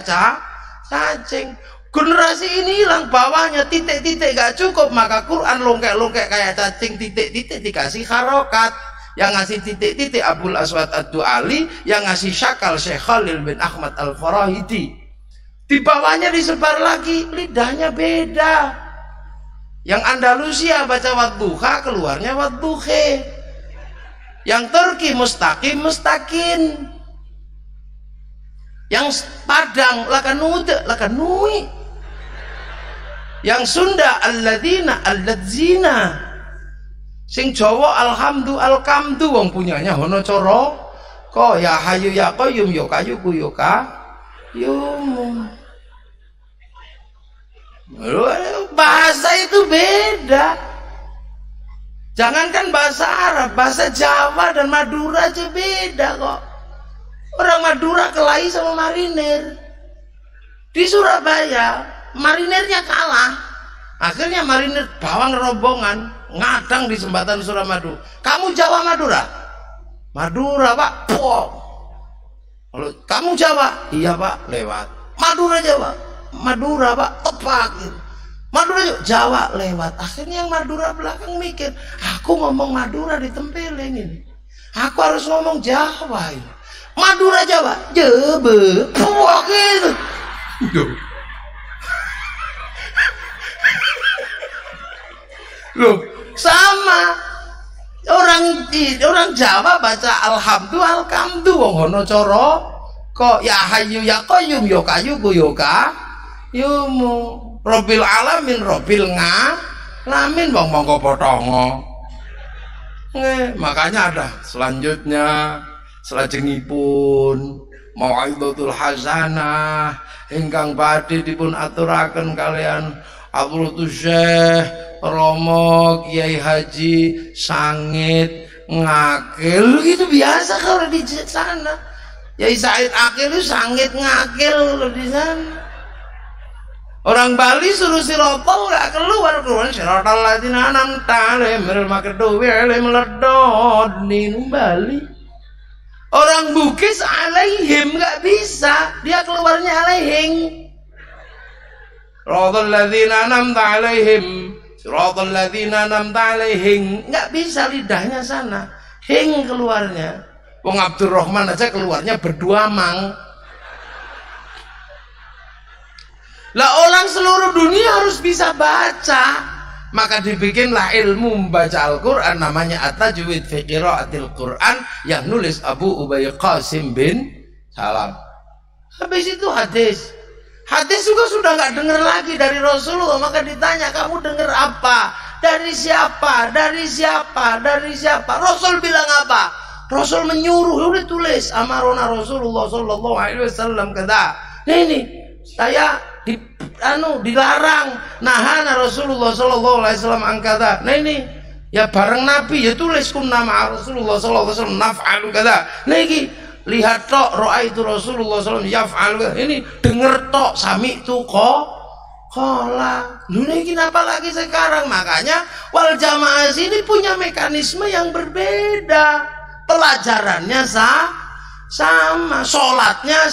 cacing. Generasi ini hilang, bawahnya titik-titik gak cukup, maka Quran longkek-longkek kayak cacing, titik-titik dikasih harokat. Yang ngasih titik-titik Abul Aswad Ad-Du'ali, yang ngasih syakal Syekh Khalil bin Ahmad Al-Farahidi. Di bawahnya disebar lagi, lidahnya beda. Yang Andalusia baca wadduha, keluarnya wadduhe. Yang Turki mustaqim, mustakin. Yang Padang lakanui. Yang Sunda alladzina, alladzina. Sing Jawa alhamdu alkamdu, wong punyanya hono coro. Ko ya hayu ya qayyum yo kayu ku yo yum. Bahasa itu beda. Jangankan bahasa Arab, bahasa Jawa dan Madura aja beda kok. Orang Madura kelahi sama marinir. Di Surabaya marinernya kalah. Akhirnya marinir bawang rombongan ngadang di jembatan Suramadu. Kamu Jawa Madura? Madura Pak. Poh. Kamu Jawa? Iya Pak, lewat. Madura Jawa? Madura Pak, tepak gitu. Madura Jawa lewat. Akhirnya yang Madura belakang mikir, aku ngomong Madura ditempelin ini, aku harus ngomong Jawa ini. Madura Jawa, jebe, puak gitu. Loh, sama. Orang Jawa baca alhamdulillah alkamdu wong ono coro kok ya hayu ya qayyum yo kayu ku yo yumu robil alamin robil ngalamin wong mongko potongo. Makanya ada selanjutnya selajengipun mau'izatul hasanah ingkang badhe dipun aturaken kalian Abdul Syekh Romo Kiai Haji Sangit Ngakil gitu biasa kalau di sana. Kiai Said Akil itu Sangit Ngakil di sana. Orang Bali suruh sirotol nggak keluar sirotol ladzina an'amta alaihim ghairil maghdubi alaihim waladdallin Bali. Orang Bugis alaihim nggak bisa, dia keluarnya alaihing. Siratal ladzina an'amta alaihim, siratal ladzina an'amta alaihim, nggak bisa lidahnya sana, hing keluarnya. Wong Abdurrahman aja keluarnya berdua mang. Lah orang seluruh dunia harus bisa baca. Maka dibikinlah ilmu membaca Al-Quran namanya At-Tajwid fi Qiraatil Quran yang nulis Abu Ubay Qasim bin Salam. Habis itu hadis. Hadis juga sudah nggak dengar lagi dari Rasulullah. Maka ditanya, kamu dengar apa? Dari siapa? Dari siapa? Dari siapa? Rasul bilang apa? Rasul menyuruh, udah tulis. Amarona Rasulullah sallallahu alaihi wasallam kata. Nih, saya dilarang. Nahana Rasulullah sallallahu alaihi wasallam angkata. Nah ini ya bareng Nabi ya tulis kunna ma'a Rasulullah sallallahu alaihi wasallam naf'alu kata. Nah ini lihat tok ra'aitu Rasulullah sallallahu alaihi wasallam yaf'alu. Ini denger tok sami itu kok kola. Lu ini kenapa lagi sekarang? Makanya wal jamaah sini punya mekanisme yang berbeda. Pelajarannya sama, sholatnya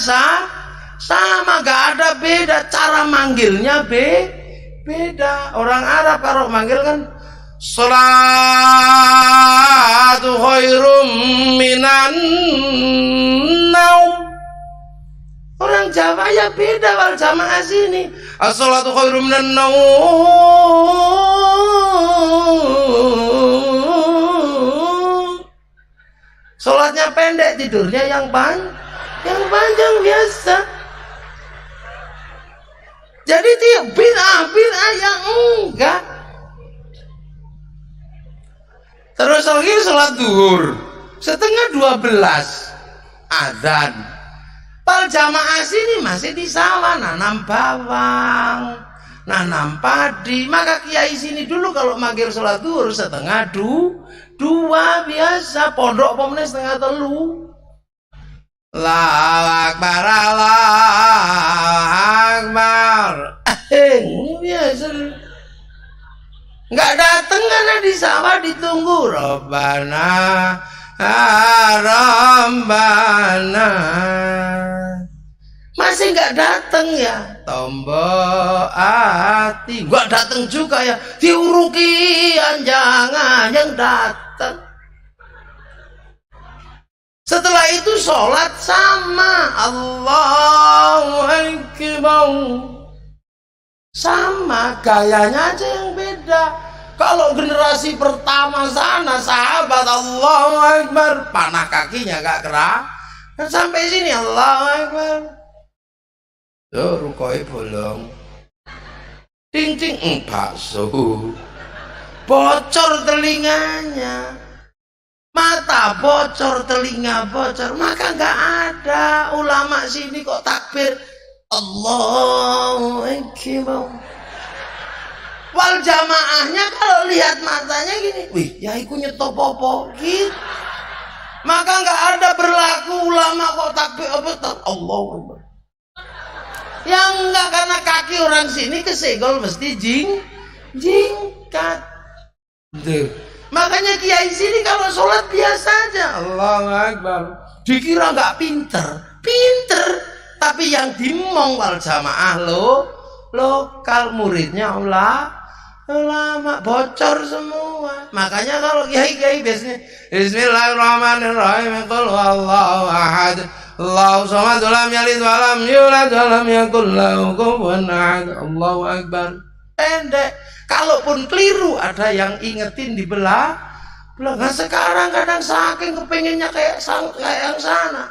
sama, gak ada beda, cara manggilnya beda. Orang Arab kalau manggil kan salatu khairum minan naum. Orang Jawa ya beda wal jamaah sini. As-salatu khairum minan naum. Salatnya pendek, tidurnya yang panjang biasa. Jadi tiap bid'ah yang enggak. Terus lagi sholat duhur 11:30 adzan. Pal jamaah sini masih di sawah nanam bawang, nanam padi. Maka kiai sini dulu kalau manggil sholat duhur 1:30 biasa, pondok pomene 2:30. Allahu Akbar, Allahu Akbar. Biasa. Nggak datang karena di sawah ditunggu. Rabbana, Rabbana. Masih nggak datang ya. Tombol hati. Nggak datang juga ya. Diurukian jangan yang datang. Setelah itu sholat sama Allahu Akbar, sama gayanya aja yang beda. Kalau generasi pertama sana sahabat Allahu Akbar, panah kakinya gak kerak. Dan sampai sini Allahu Akbar. Tuh rukoi bolong. Ting bakso. Bocor telinganya. Mata bocor, telinga bocor, maka nggak ada ulama sini kok takbir Allahu Akbar. Wal jamaahnya kalau lihat matanya gini, wih, ya iku nyetop popo gitu. Maka nggak ada berlaku ulama kok takbir apa Allahu Akbar. Yang enggak, karena kaki orang sini kesenggol mesti jingkat. Tuh. Makanya kiai sini kalau sholat biasa aja Allahu Akbar. Dikira nggak pinter, tapi yang dimong wal jamaah lokal muridnya ulama bocor semua. Makanya kalau kiai biasanya Bismillahirrahmanirrahim, qul huwallahu ahad, Allahu samad, lam yalid wa lam yulad wa lam yakul lahu kufuwan ahad. Allahu Akbar. Pendek. Kalaupun keliru ada yang ingetin di belakang. Sekarang kadang saking kepengennya kayak yang sana,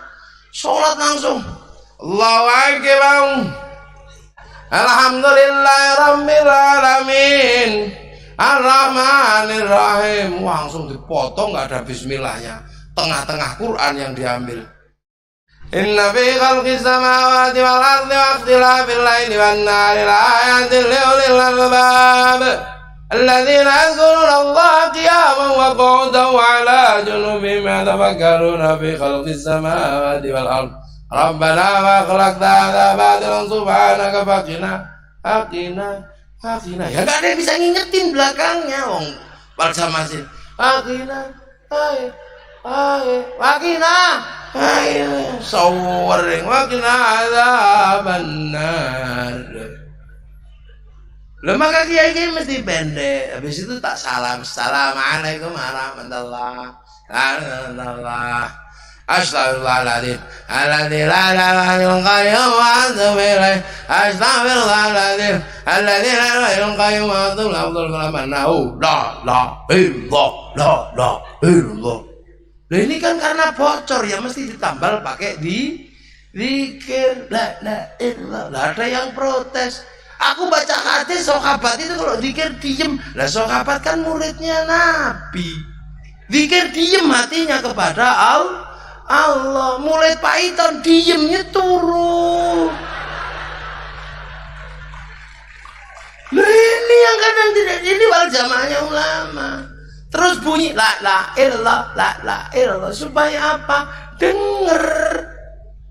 sholat langsung Allahu Akbar, Alhamdulillahirabbil alamin, Ar-Rahmanir-Rahim. Langsung dipotong, nggak ada bismillahnya. Tengah-tengah Quran yang diambil. Inna fi khalqis samawati wal ardi wa ikhtilafil laili wan nahari laayatin liulil albab alladzina yadhkuruna Allaha qiyaman wa qu'udan wa 'ala junubihim yatafakkaruna fi khalqis samawati wal ardi rabbana ma khalaqta hadza batilan subhanaka faqina. Ya gak ada yang bisa ngingetin belakangnya wong Balsamasin. Faqina. Ayo sawring wa qina adzabannar. Lah maka kiai mesti pendek. Habis itu tak salam. Assalamualaikum warahmatullahi wabarakatuh. Astagfirullahaladzim. Alladzi la ilaha illa qayyum wa atubu ilaih. Astagfirullahaladzim. Alladzi la ilaha illa qayyum wa atubu ilaih. La illallah. Lah ini kan karena bocor ya mesti ditambal pakai di zikir la illallah. Lah ada yang protes. Aku baca hadis sahabat itu kalau zikir diem. Lah sahabat kan muridnya Nabi. Zikir diem hatinya kepada Allah. Mulai paiton diemnya turun. Lah ini yang kadang tidak ini wal jamaahnya ulama. Terus bunyi la ilallah supaya apa? Denger.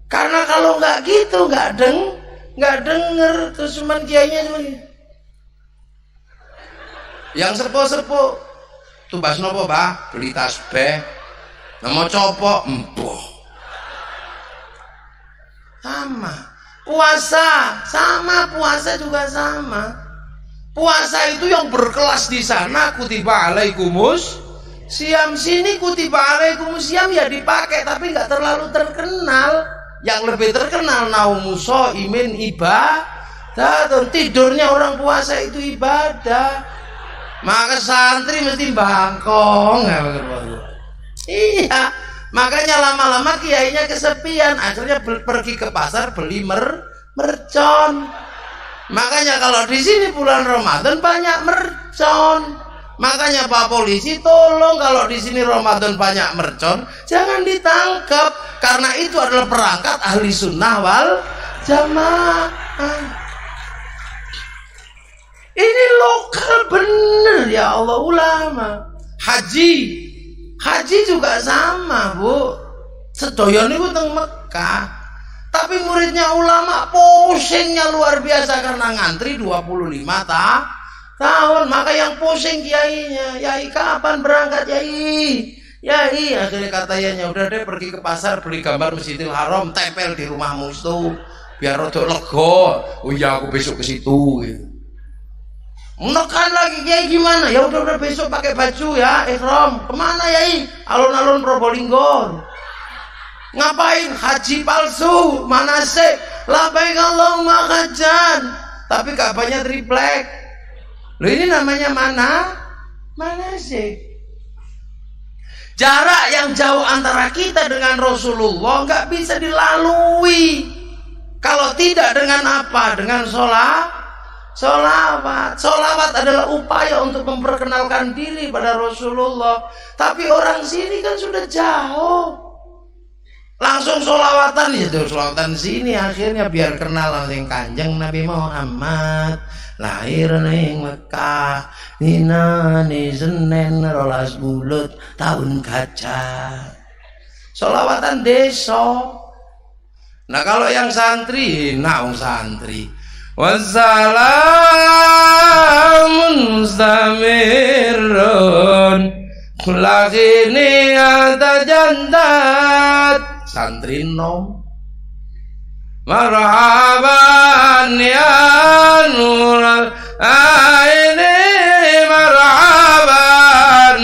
Karena kalau nggak gitu nggak denger terus cuman kiainya cuman yang serpo tumbas nopo Pak? Beli tasbih. Nama copok empoh. Sama. Puasa juga sama. Puasa itu yang berkelas di sana kutiba alaikumus siam, sini kutiba alaikumus siam ya dipakai tapi nggak terlalu terkenal. Yang lebih terkenal naumuso imin ibadah. Tidurnya orang puasa itu ibadah. Maka santri mesti bangkong. Iya, makanya lama-lama kiainya kesepian, akhirnya pergi ke pasar beli mercon. Makanya kalau di sini bulan Ramadan banyak mercon. Makanya Pak Polisi tolong kalau di sini Ramadan banyak mercon, jangan ditangkap karena itu adalah perangkat ahli sunnah wal jamaah. Ini lokal bener ya Allah ulama. Haji juga sama Bu. Sedoyo niku teng Mekah. Tapi muridnya ulama pusingnya luar biasa karena ngantri 25 tahun. Maka yang pusing kiainya, Yai kapan berangkat Yai? Akhirnya kata Yainya udah deh pergi ke pasar beli gambar Masjidil Haram tempel di rumahmu itu biar rodok lega. Oh iya aku besok ke situ gitu. Menekan lagi Kiai gimana? Ya udah besok pakai baju ya ihram. Kemana Yai? Alun-alun Probolinggo. Ngapain? Haji palsu, manasik. Labbaik Allahumma hajjan. Tapi kabarnya triplek. Loh ini namanya manasik. Jarak yang jauh antara kita dengan Rasulullah nggak bisa dilalui. Kalau tidak dengan apa? Dengan Sholawat adalah upaya untuk memperkenalkan diri pada Rasulullah. Tapi orang sini kan sudah jauh. Langsung sholawatan ya, sholawatan sini akhirnya biar kenal langsung Kanjeng Nabi Muhammad lahir ning Mekah dinane Senin 12 Bulut tahun gajah. Sholawatan desa. Nah kalau yang santri, santri wassalamun mustamirun kulakini ada jandat santri nom marhaban ya nural aini marhaban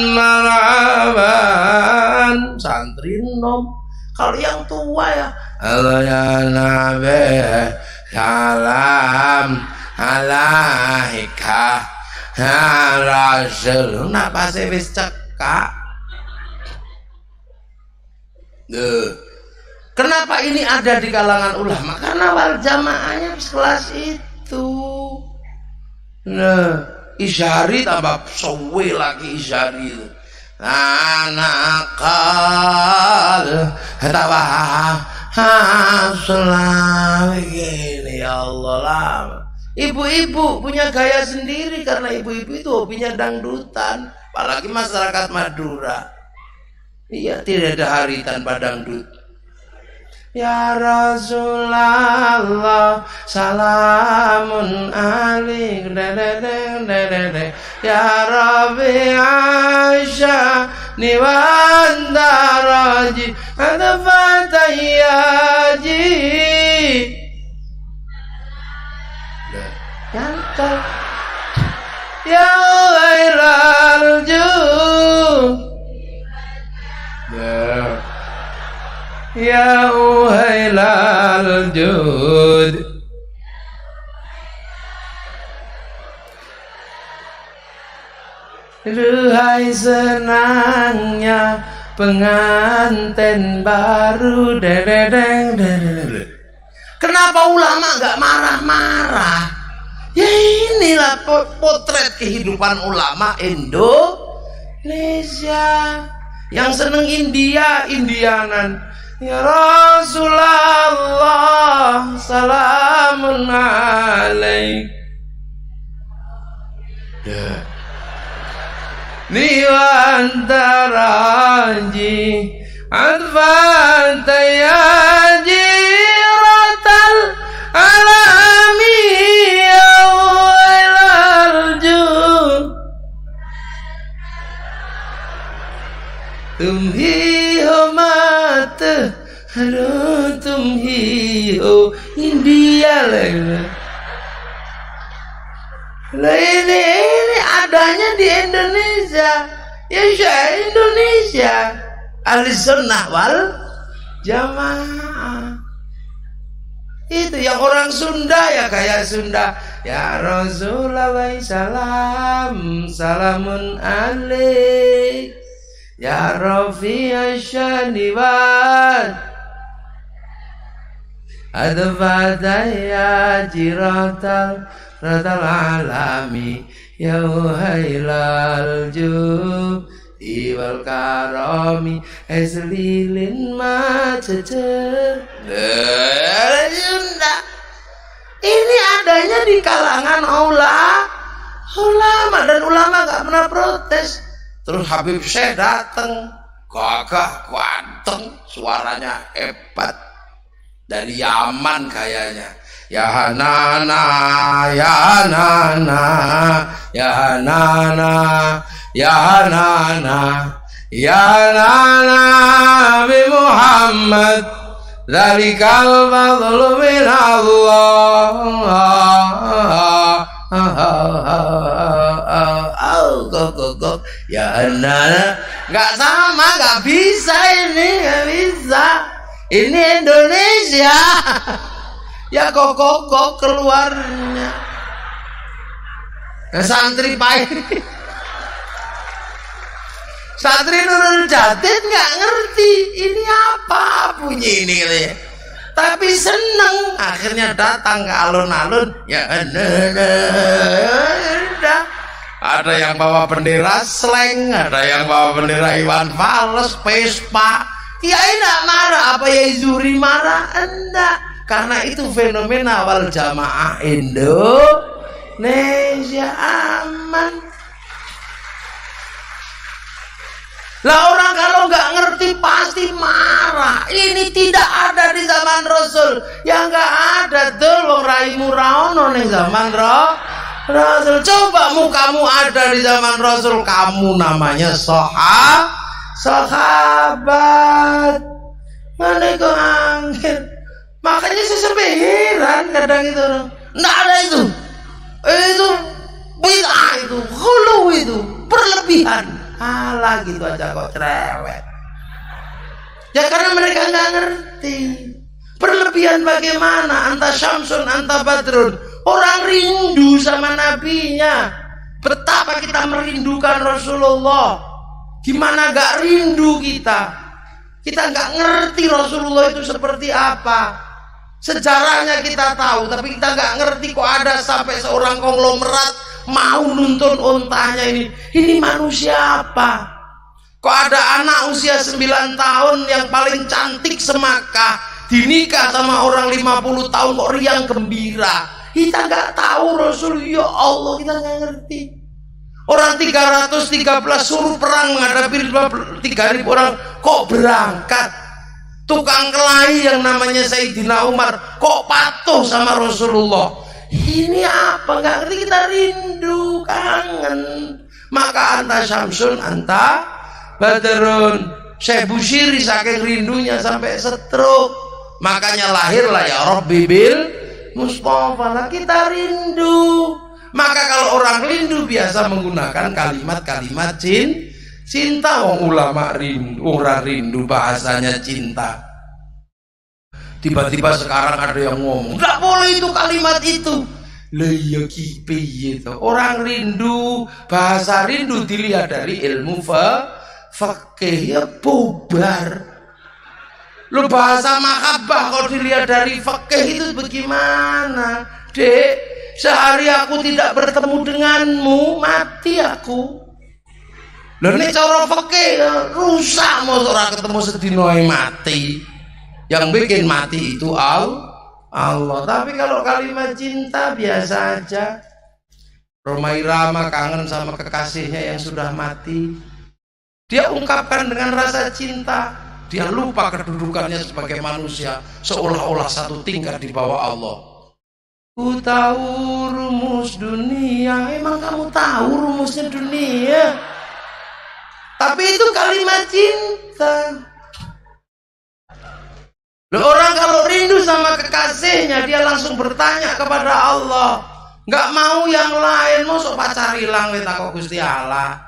santri nom. Kalau yang tua ya Allah ya Nabi salam alaika ya Rasul. Napa sih wis cekak? Kenapa ini ada di kalangan ulama? Karena wal jamaahnya sekelas itu. Nah, isyari tambah sowe lagi isyari itu. Anakal tawa begini ya Allah lama. Ibu-ibu punya gaya sendiri karena ibu-ibu itu hobinya dangdutan, apalagi masyarakat Madura. Iya, tidak ada hari tanpa dangdut. Ya Rasulullah salamun alaik ya Rabbi Aisha niwandaraji adafatayaji yantar ya ghairul ya uhailal jud duhai senangnya pengantin baru dedeng. Kenapa ulama gak marah-marah? Ya inilah potret kehidupan ulama Indonesia yang seneng Indianan. Ya Rasulullah salamun alaik ya niwantaraji advantayaji ratal alami ya walarjun tumhi homat aduh tumhi oh India lah ini adanya di Indonesia ya Syekh Indonesia ahli sunnah wal jamaah itu yang orang Sunda ya kayak Sunda ya Rasulullah salamun alaik ya Rafi asyaniwan adfadaya jiratal ratal alami ya hailal iwal karami eslilin macecer ini adanya di kalangan ulama dan ulama gak pernah protes. Terus Habib Syekh datang gagah ganteng suaranya hebat dari Yaman kayaknya ya Hanana ya Hanana ya Hanana ya Hanana ya Hanana bi Muhammad dzalikal fadlu min Allah ya Hanana nggak sama nggak bisa ini nggak bisa ini Indonesia ya kok keluarnya santri pahit santri Nurul Jatid nggak ngerti ini apa bunyi ini tapi seneng akhirnya datang ke alun-alun ya ada yang bawa bendera Sleng, ada yang bawa bendera Iwan Fals, Vespa. Kiai enggak marah, apa Yai Zuri marah? Enggak, karena itu fenomena wal jamaah Indonesia aman. Lah orang kalau nggak ngerti pasti marah. Ini tidak ada di zaman Rasul. Ya nggak ada tuh wong raimu raono ning zaman Rasul. Coba kamu ada di zaman Rasul, kamu namanya sahabat. Mana kau angin? Makanya saya sampai heran kadang itu. Nggak ada itu. Itu bid'ah itu, khulu itu, berlebihan. Alah gitu aja kok cerewet. Ya karena mereka nggak ngerti. Berlebihan bagaimana? Anta Syamsun, anta Badrun. Orang rindu sama nabinya. Betapa kita merindukan Rasulullah. Gimana gak rindu kita? Kita gak ngerti Rasulullah itu seperti apa. Sejarahnya kita tahu, tapi kita gak ngerti kok ada sampai seorang konglomerat mau nuntun untanya ini. Ini manusia apa? Kok ada anak usia 9 tahun yang paling cantik semakah dinikah sama orang 50 tahun kok riang gembira. Kita nggak tahu Rasul, ya Allah, kita nggak ngerti. Orang 313 suruh perang menghadapi 3.000 orang kok berangkat. Tukang kelahi yang namanya Sayyidina Umar kok patuh sama Rasulullah. Ini apa? Nggak ngerti, kita rindu, kangen. Maka anta syamsun, anta badrun. Syekh Busyiri saking rindunya sampai stroke. Makanya lahirlah ya Rabbi bil Mustafa. Nah, kita rindu. Maka kalau orang rindu biasa menggunakan kalimat-kalimat cinta. Wong ulama rindu, orang rindu bahasanya cinta. Tiba-tiba sekarang ada yang ngomong, nggak boleh itu kalimat itu. Lah iya piye to? Orang rindu, bahasa rindu dilihat dari ilmu fikih ya bubar. Lu bahasa mahabbah kalau dilihat dari fikih itu bagaimana? Dek, sehari aku tidak bertemu denganmu, mati aku. Lha nek cara fikih rusak mosok ora ketemu sedina mati. Yang bikin mati itu Allah. Tapi kalau kalimat cinta biasa aja. Rhoma Irama kangen sama kekasihnya yang sudah mati. Dia ungkapkan dengan rasa cinta. Dia lupa kedudukannya sebagai manusia, seolah-olah satu tingkat di bawah Allah. Ku tahu rumus dunia. Emang kamu tahu rumusnya dunia? Tapi itu kalimat cinta. Loh, orang kalau rindu sama kekasihnya dia langsung bertanya kepada Allah. Nggak mau yang lain, mosok pacar hilang wis takok Gusti Allah.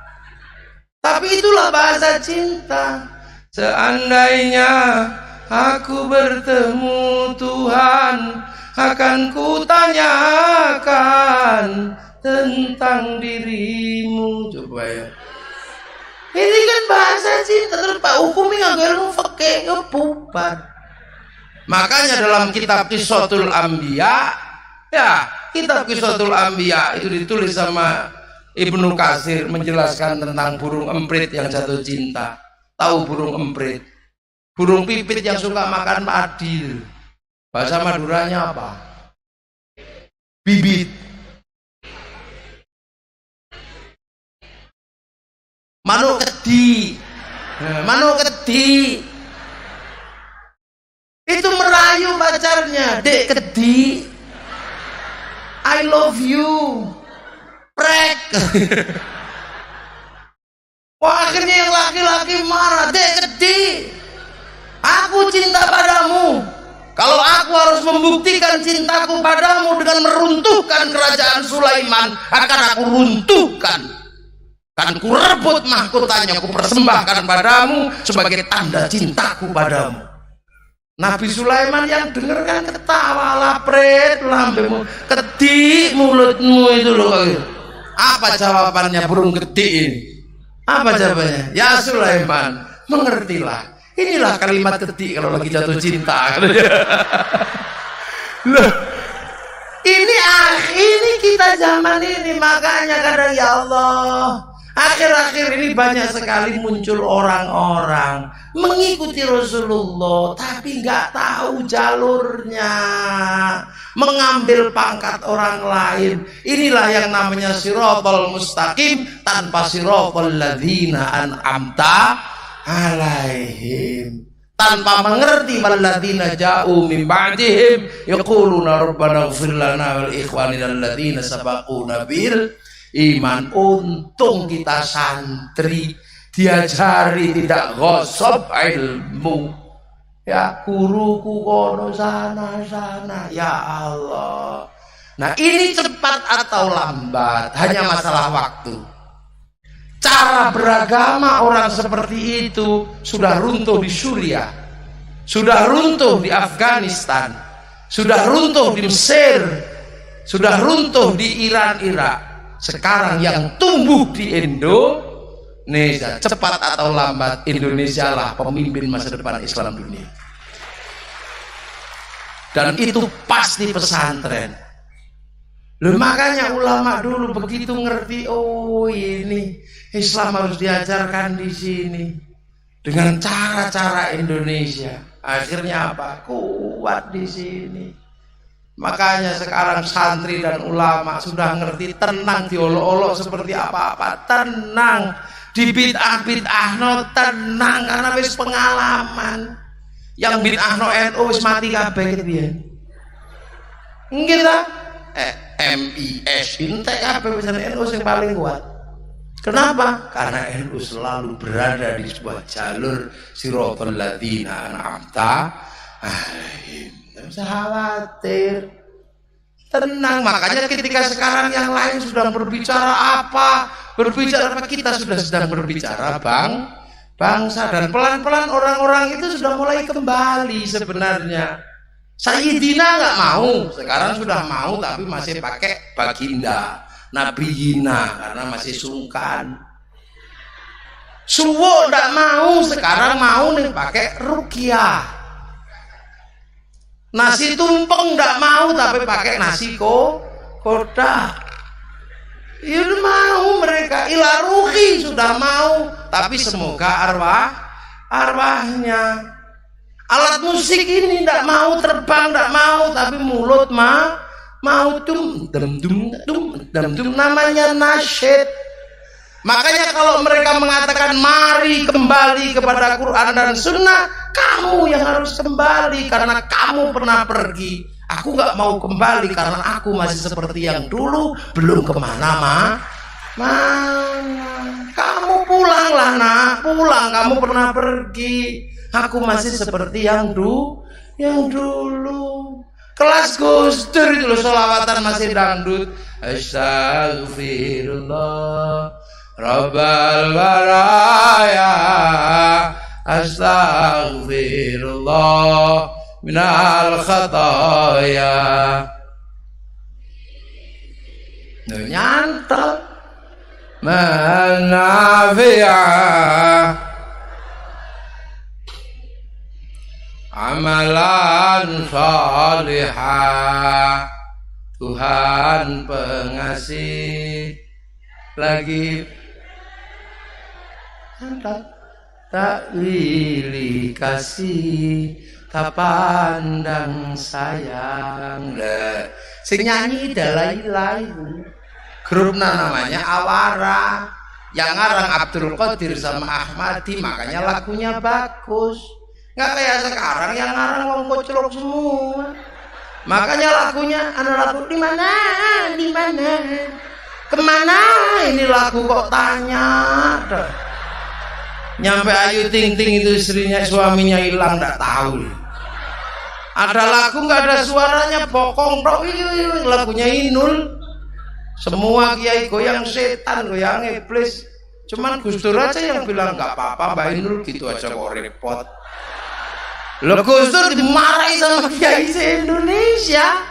Tapi itulah bahasa cinta. Seandainya aku bertemu Tuhan, akan kutanyakan tentang dirimu. Coba ya. Ini kan bahasa cinta, terus Pak hukumi nganggo ilmu fikih bubar. Makanya dalam kitab Qissatul Anbiya, ya, kitab Qissatul Anbiya itu ditulis sama Ibnu Katsir menjelaskan tentang burung emprit yang jatuh cinta. Tahu burung emprit? Burung pipit yang suka makan padi. Bahasa Maduranya apa? Bibit. Manuk kedi. Manuk kedi. Itu merayu pacarnya, dek kedi, I love you, prek. Wah, akhirnya yang laki-laki marah, dek kedi, aku cinta padamu. Kalau aku harus membuktikan cintaku padamu dengan meruntuhkan kerajaan Sulaiman, akan aku runtuhkan. Kan ku rebut mahkotanya, ku persembahkan padamu sebagai tanda cintaku padamu. Nabi Sulaiman yang denger kan ketawa, lapret lambemu, kedi mulutmu itu loh. Apa jawabannya burung kedi ini? Apa jawabannya? Ya Sulaiman, mengertilah. Inilah kalimat kedi kalau lagi jatuh cinta. Loh, ini kita zaman ini, makanya kadang ya Allah, akhir-akhir ini banyak sekali muncul orang-orang mengikuti Rasulullah tapi nggak tahu jalurnya, mengambil pangkat orang lain. Inilah yang namanya siratal mustaqim tanpa siratal ladzina an'amta alaihim, tanpa mengerti walladzina ja'u min ba'dihim yaquluna rabbana ighfir lana wal ikhwanina alladzina sabaquna bil iman. Untung kita santri diajari tidak gosop ilmu. Ya guruku kono sana ya Allah. Nah ini cepat atau lambat hanya masalah waktu. Cara beragama orang seperti itu sudah runtuh di Suriah, sudah runtuh di Afghanistan, sudah runtuh di Mesir, sudah runtuh di Iran, Irak. Sekarang yang tumbuh di Indonesia, cepat atau lambat Indonesia lah pemimpin masa depan Islam dunia. Dan itu pasti pesantren. Loh, makanya ulama dulu begitu ngerti, oh ini Islam harus diajarkan di sini dengan cara-cara Indonesia. Akhirnya apa? Kuat di sini. Makanya sekarang santri dan ulama sudah ngerti, tenang diolok-olok seperti apa-apa, tenang di bid'ah-bid'ah no tenang karena wis pengalaman. Yang bid'ah no NU wis mati kabeh iki piye? Nggih ta? MIS intek kabeh wis NU sing paling kuat. Kenapa? Karena NU selalu berada di sebuah jalur siratal ladzina an'amta alaihim. Tidak usah khawatir. Tenang, makanya ketika sekarang yang lain sudah berbicara apa? Berbicara apa? Kita sudah sedang berbicara bangsa, dan pelan-pelan orang-orang itu sudah mulai kembali sebenarnya. Sayyidina nggak mau, sekarang sudah mau tapi masih pakai baginda. Nabiyina karena masih sungkan. Suwo ndak mau, sekarang mau nih pakai ruqyah. Nasi tumpeng ndak mau tapi pakai nasi kodak. Ya udah mau mereka. Ila ruhi sudah mau, tapi semoga arwahnya. Alat musik ini ndak mau terbang, ndak mau, tapi mulut mau dum namanya nasyid. Makanya kalau mereka mengatakan mari kembali kepada Quran dan Sunnah, kamu yang harus kembali karena kamu pernah pergi. Aku nggak mau kembali karena aku masih seperti yang dulu, belum kemana-mana. Kamu pulanglah nak, pulang. Kamu pernah pergi. Aku masih seperti yang dulu. Kelas Gus Dur itu loh, sholawatan masih dangdut. Astaghfirullah Rabbal baraya, astaghfirullah minal khataya. Nyantel manafi'ah amalan salihah. Tuhan pengasih lagi tak wilih kasih, tak pandang sayang. Sing nyanyi dalai-dalai grup namanya Awara, yang ngarang Abdul Qadir sama Ahmadi, makanya lagunya bagus. Nggak kayak sekarang yang ngarang wong koclok semua. Makanya lagunya lagu di mana kemana ini lagu kok tanya. Nyampe Ayu Ting Ting itu istrinya, suaminya hilang nggak tahu. Ada lagu nggak ada suaranya, bokong tok lagunya Inul. Semua kiai goyang setan, goyang iblis. Cuman Gus Dur aja yang bilang nggak apa-apa Mbak Inul, gitu aja kok repot. Loh, Gus Dur dimarahi sama kiai se-Indonesia.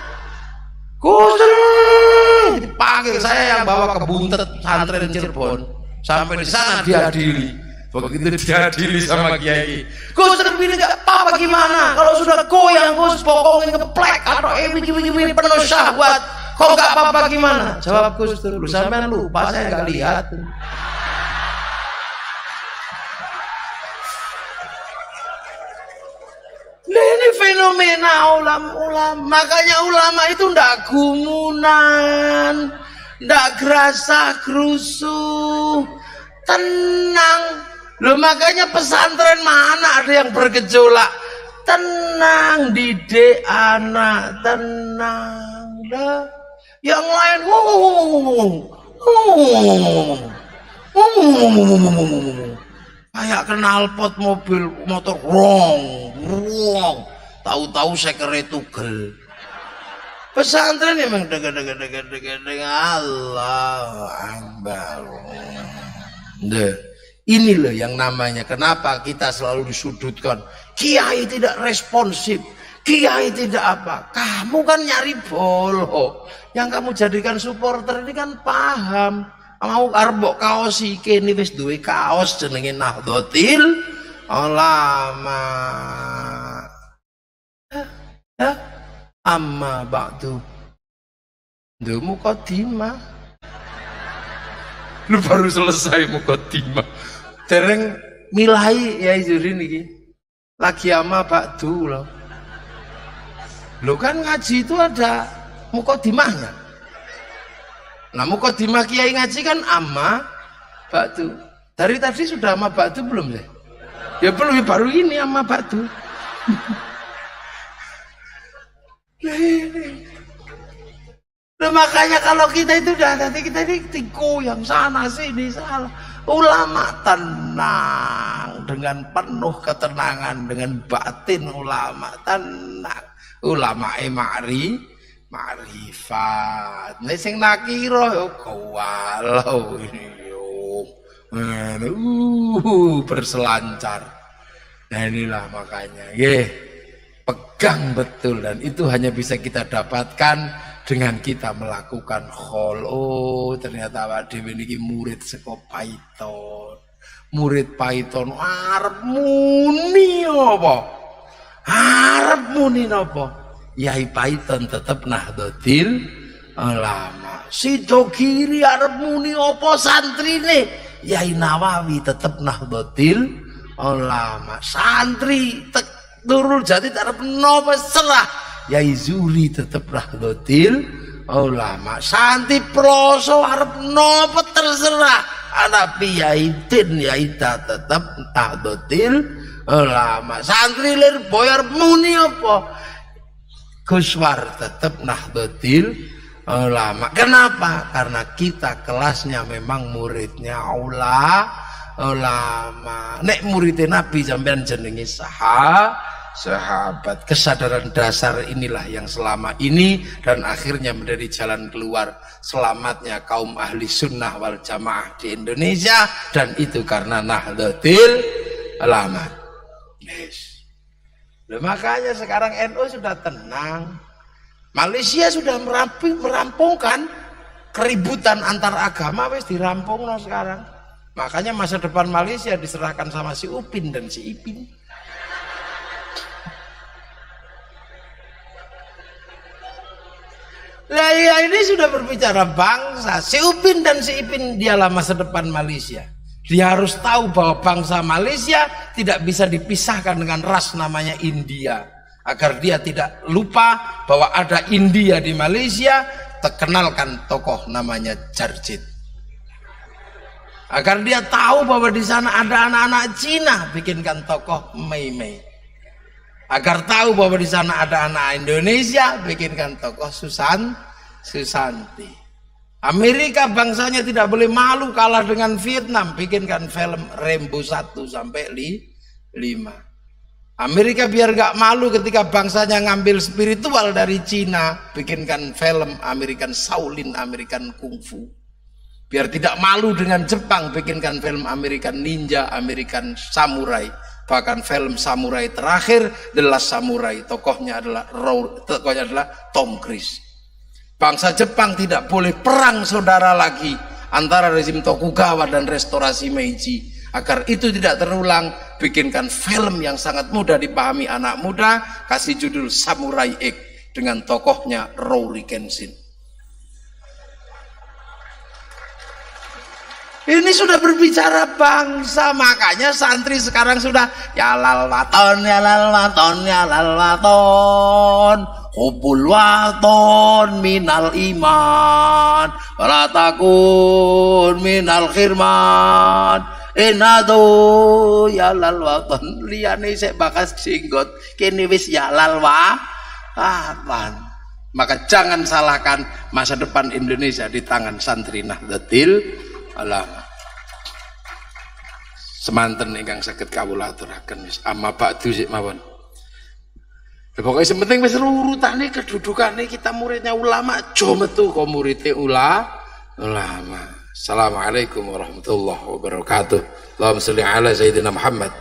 Gus Dur dipanggil, saya yang bawa ke Buntet Santren Cirebon. Sampai di sana diadili. Begitu diadili sama kiai, Gus Dur bilang nggak apa-apa gimana? Kalau sudah goyang Gus, pokoknya ngeplek atau begini penuh syahwat. Kok nggak apa-apa gimana? Jawab Gus Dur, lu sampean lupa, saya nggak lihat. Ini fenomena ulama. Makanya ulama itu ndak gumunan, ndak gerasa gerusu, tenang. Loh, makanya pesantren mana ada yang bergejolak? Tenang, didik anak, tenang. Dah. Yang lain kayak knalpot mobil motor rong, tahu-tahu sekere tugel. Pesantren memang deg Allah Akbar. Ini loh yang namanya kenapa kita selalu disudutkan. Kiai tidak responsif, kiai tidak apa. Kamu kan nyari bolo, yang kamu jadikan supporter ini kan paham. Mau arbok kaos iki ini wis duwe kaos jenenge Nahdlatul Ulama. Amma ba'du. Duh muqaddimah. Lu baru selesai muqaddimah. Dereng milahi ya Zurin iki. Lagi amma ba'du loh. Lo kan ngaji itu ada muqaddimahnya. Nah, muqaddimah kiai ngaji kan amma ba'du. Dari tadi sudah amma ba'du belum ya? Ya belum, baru ini amma ba'du. Nah, makanya kalau kita itu udah nanti kita ini goyang sana sini salah. Ulama tenang dengan penuh ketenangan, dengan batin ulama tenang. Ulama makrifat. Nek sing nakira yo kawalau ini yo. Berselancar. Nah inilah makanya pegang betul, dan itu hanya bisa kita dapatkan dengan kita melakukan khol. Oh ternyata Pak Dewi ini murid saka Python. Murid Python arep muni apa? Arep muni napa? Yai Python tetep Nahdlatul Ulama. Sido kiri arep muni apa santrine? Yai Nawawi tetep Nahdlatul Ulama. Santri Nurul Jati arep napa serah. Yai Zuri tetep Nahdlatul Ulama. Santri Ploso arep napa terserah. Tapi Yai Din Yai tetep Nahdlatul Ulama. Santri Lirboyo arep muni apa? Guswar tetap Nahdlatul Ulama. Kenapa? Karena kita kelasnya memang muridnya ulama. Nek muridnya Nabi sampean jenenge sahabat. Kesadaran dasar inilah yang selama ini dan akhirnya menjadi jalan keluar selamatnya kaum ahli sunnah wal jamaah di Indonesia, dan itu karena Nahdlatul Ulama. Yes. Makanya sekarang NU sudah tenang. Malaysia sudah merampungkan keributan antar agama, wis dirampung no sekarang. Makanya masa depan Malaysia diserahkan sama si Upin dan si Ipin. Lah ya ini sudah berbicara bangsa. Si Upin dan si Ipin dialah masa depan Malaysia. Dia harus tahu bahwa bangsa Malaysia tidak bisa dipisahkan dengan ras namanya India. Agar dia tidak lupa bahwa ada India di Malaysia, terkenalkan tokoh namanya Jarjit. Agar dia tahu bahwa di sana ada anak-anak Cina, bikinkan tokoh Mei Mei. Agar tahu bahwa di sana ada anak Indonesia, bikinkan tokoh Susanti. Amerika bangsanya tidak boleh malu kalah dengan Vietnam, bikinkan film Rambo 1 sampai 5. Amerika biar gak malu ketika bangsanya ngambil spiritual dari Cina, bikinkan film American Shaolin, American Kungfu. Biar tidak malu dengan Jepang, bikinkan film American Ninja, American Samurai. Bahkan film samurai terakhir The Last Samurai, tokohnya adalah Tom Cruise. Bangsa Jepang tidak boleh perang saudara lagi antara rezim Tokugawa dan restorasi Meiji. Agar itu tidak terulang, bikinkan film yang sangat mudah dipahami anak muda, kasih judul Samurai X dengan tokohnya Rory Kenshin. Ini sudah berbicara bangsa, makanya santri sekarang sudah ya lal waton, ya lal waton, ya lal waton. Hubul waton minal iman, wala takun minal khirman. Enado ya lal waton, liyane sik bakas jenggot, kene wis ya lal waton. Maka jangan salahkan masa depan Indonesia di tangan santri Nahdlatul Ulama. Semanten ingkang saged kawula aturaken wis amma ba'du sik mawon. Pokoknya sementing wis urutane kedudukane kita muridnya ulama, aja metu kok muridnya ulama. Assalamualaikum warahmatullahi wabarakatuh. Allahumma sholli ala sayyidina Muhammad.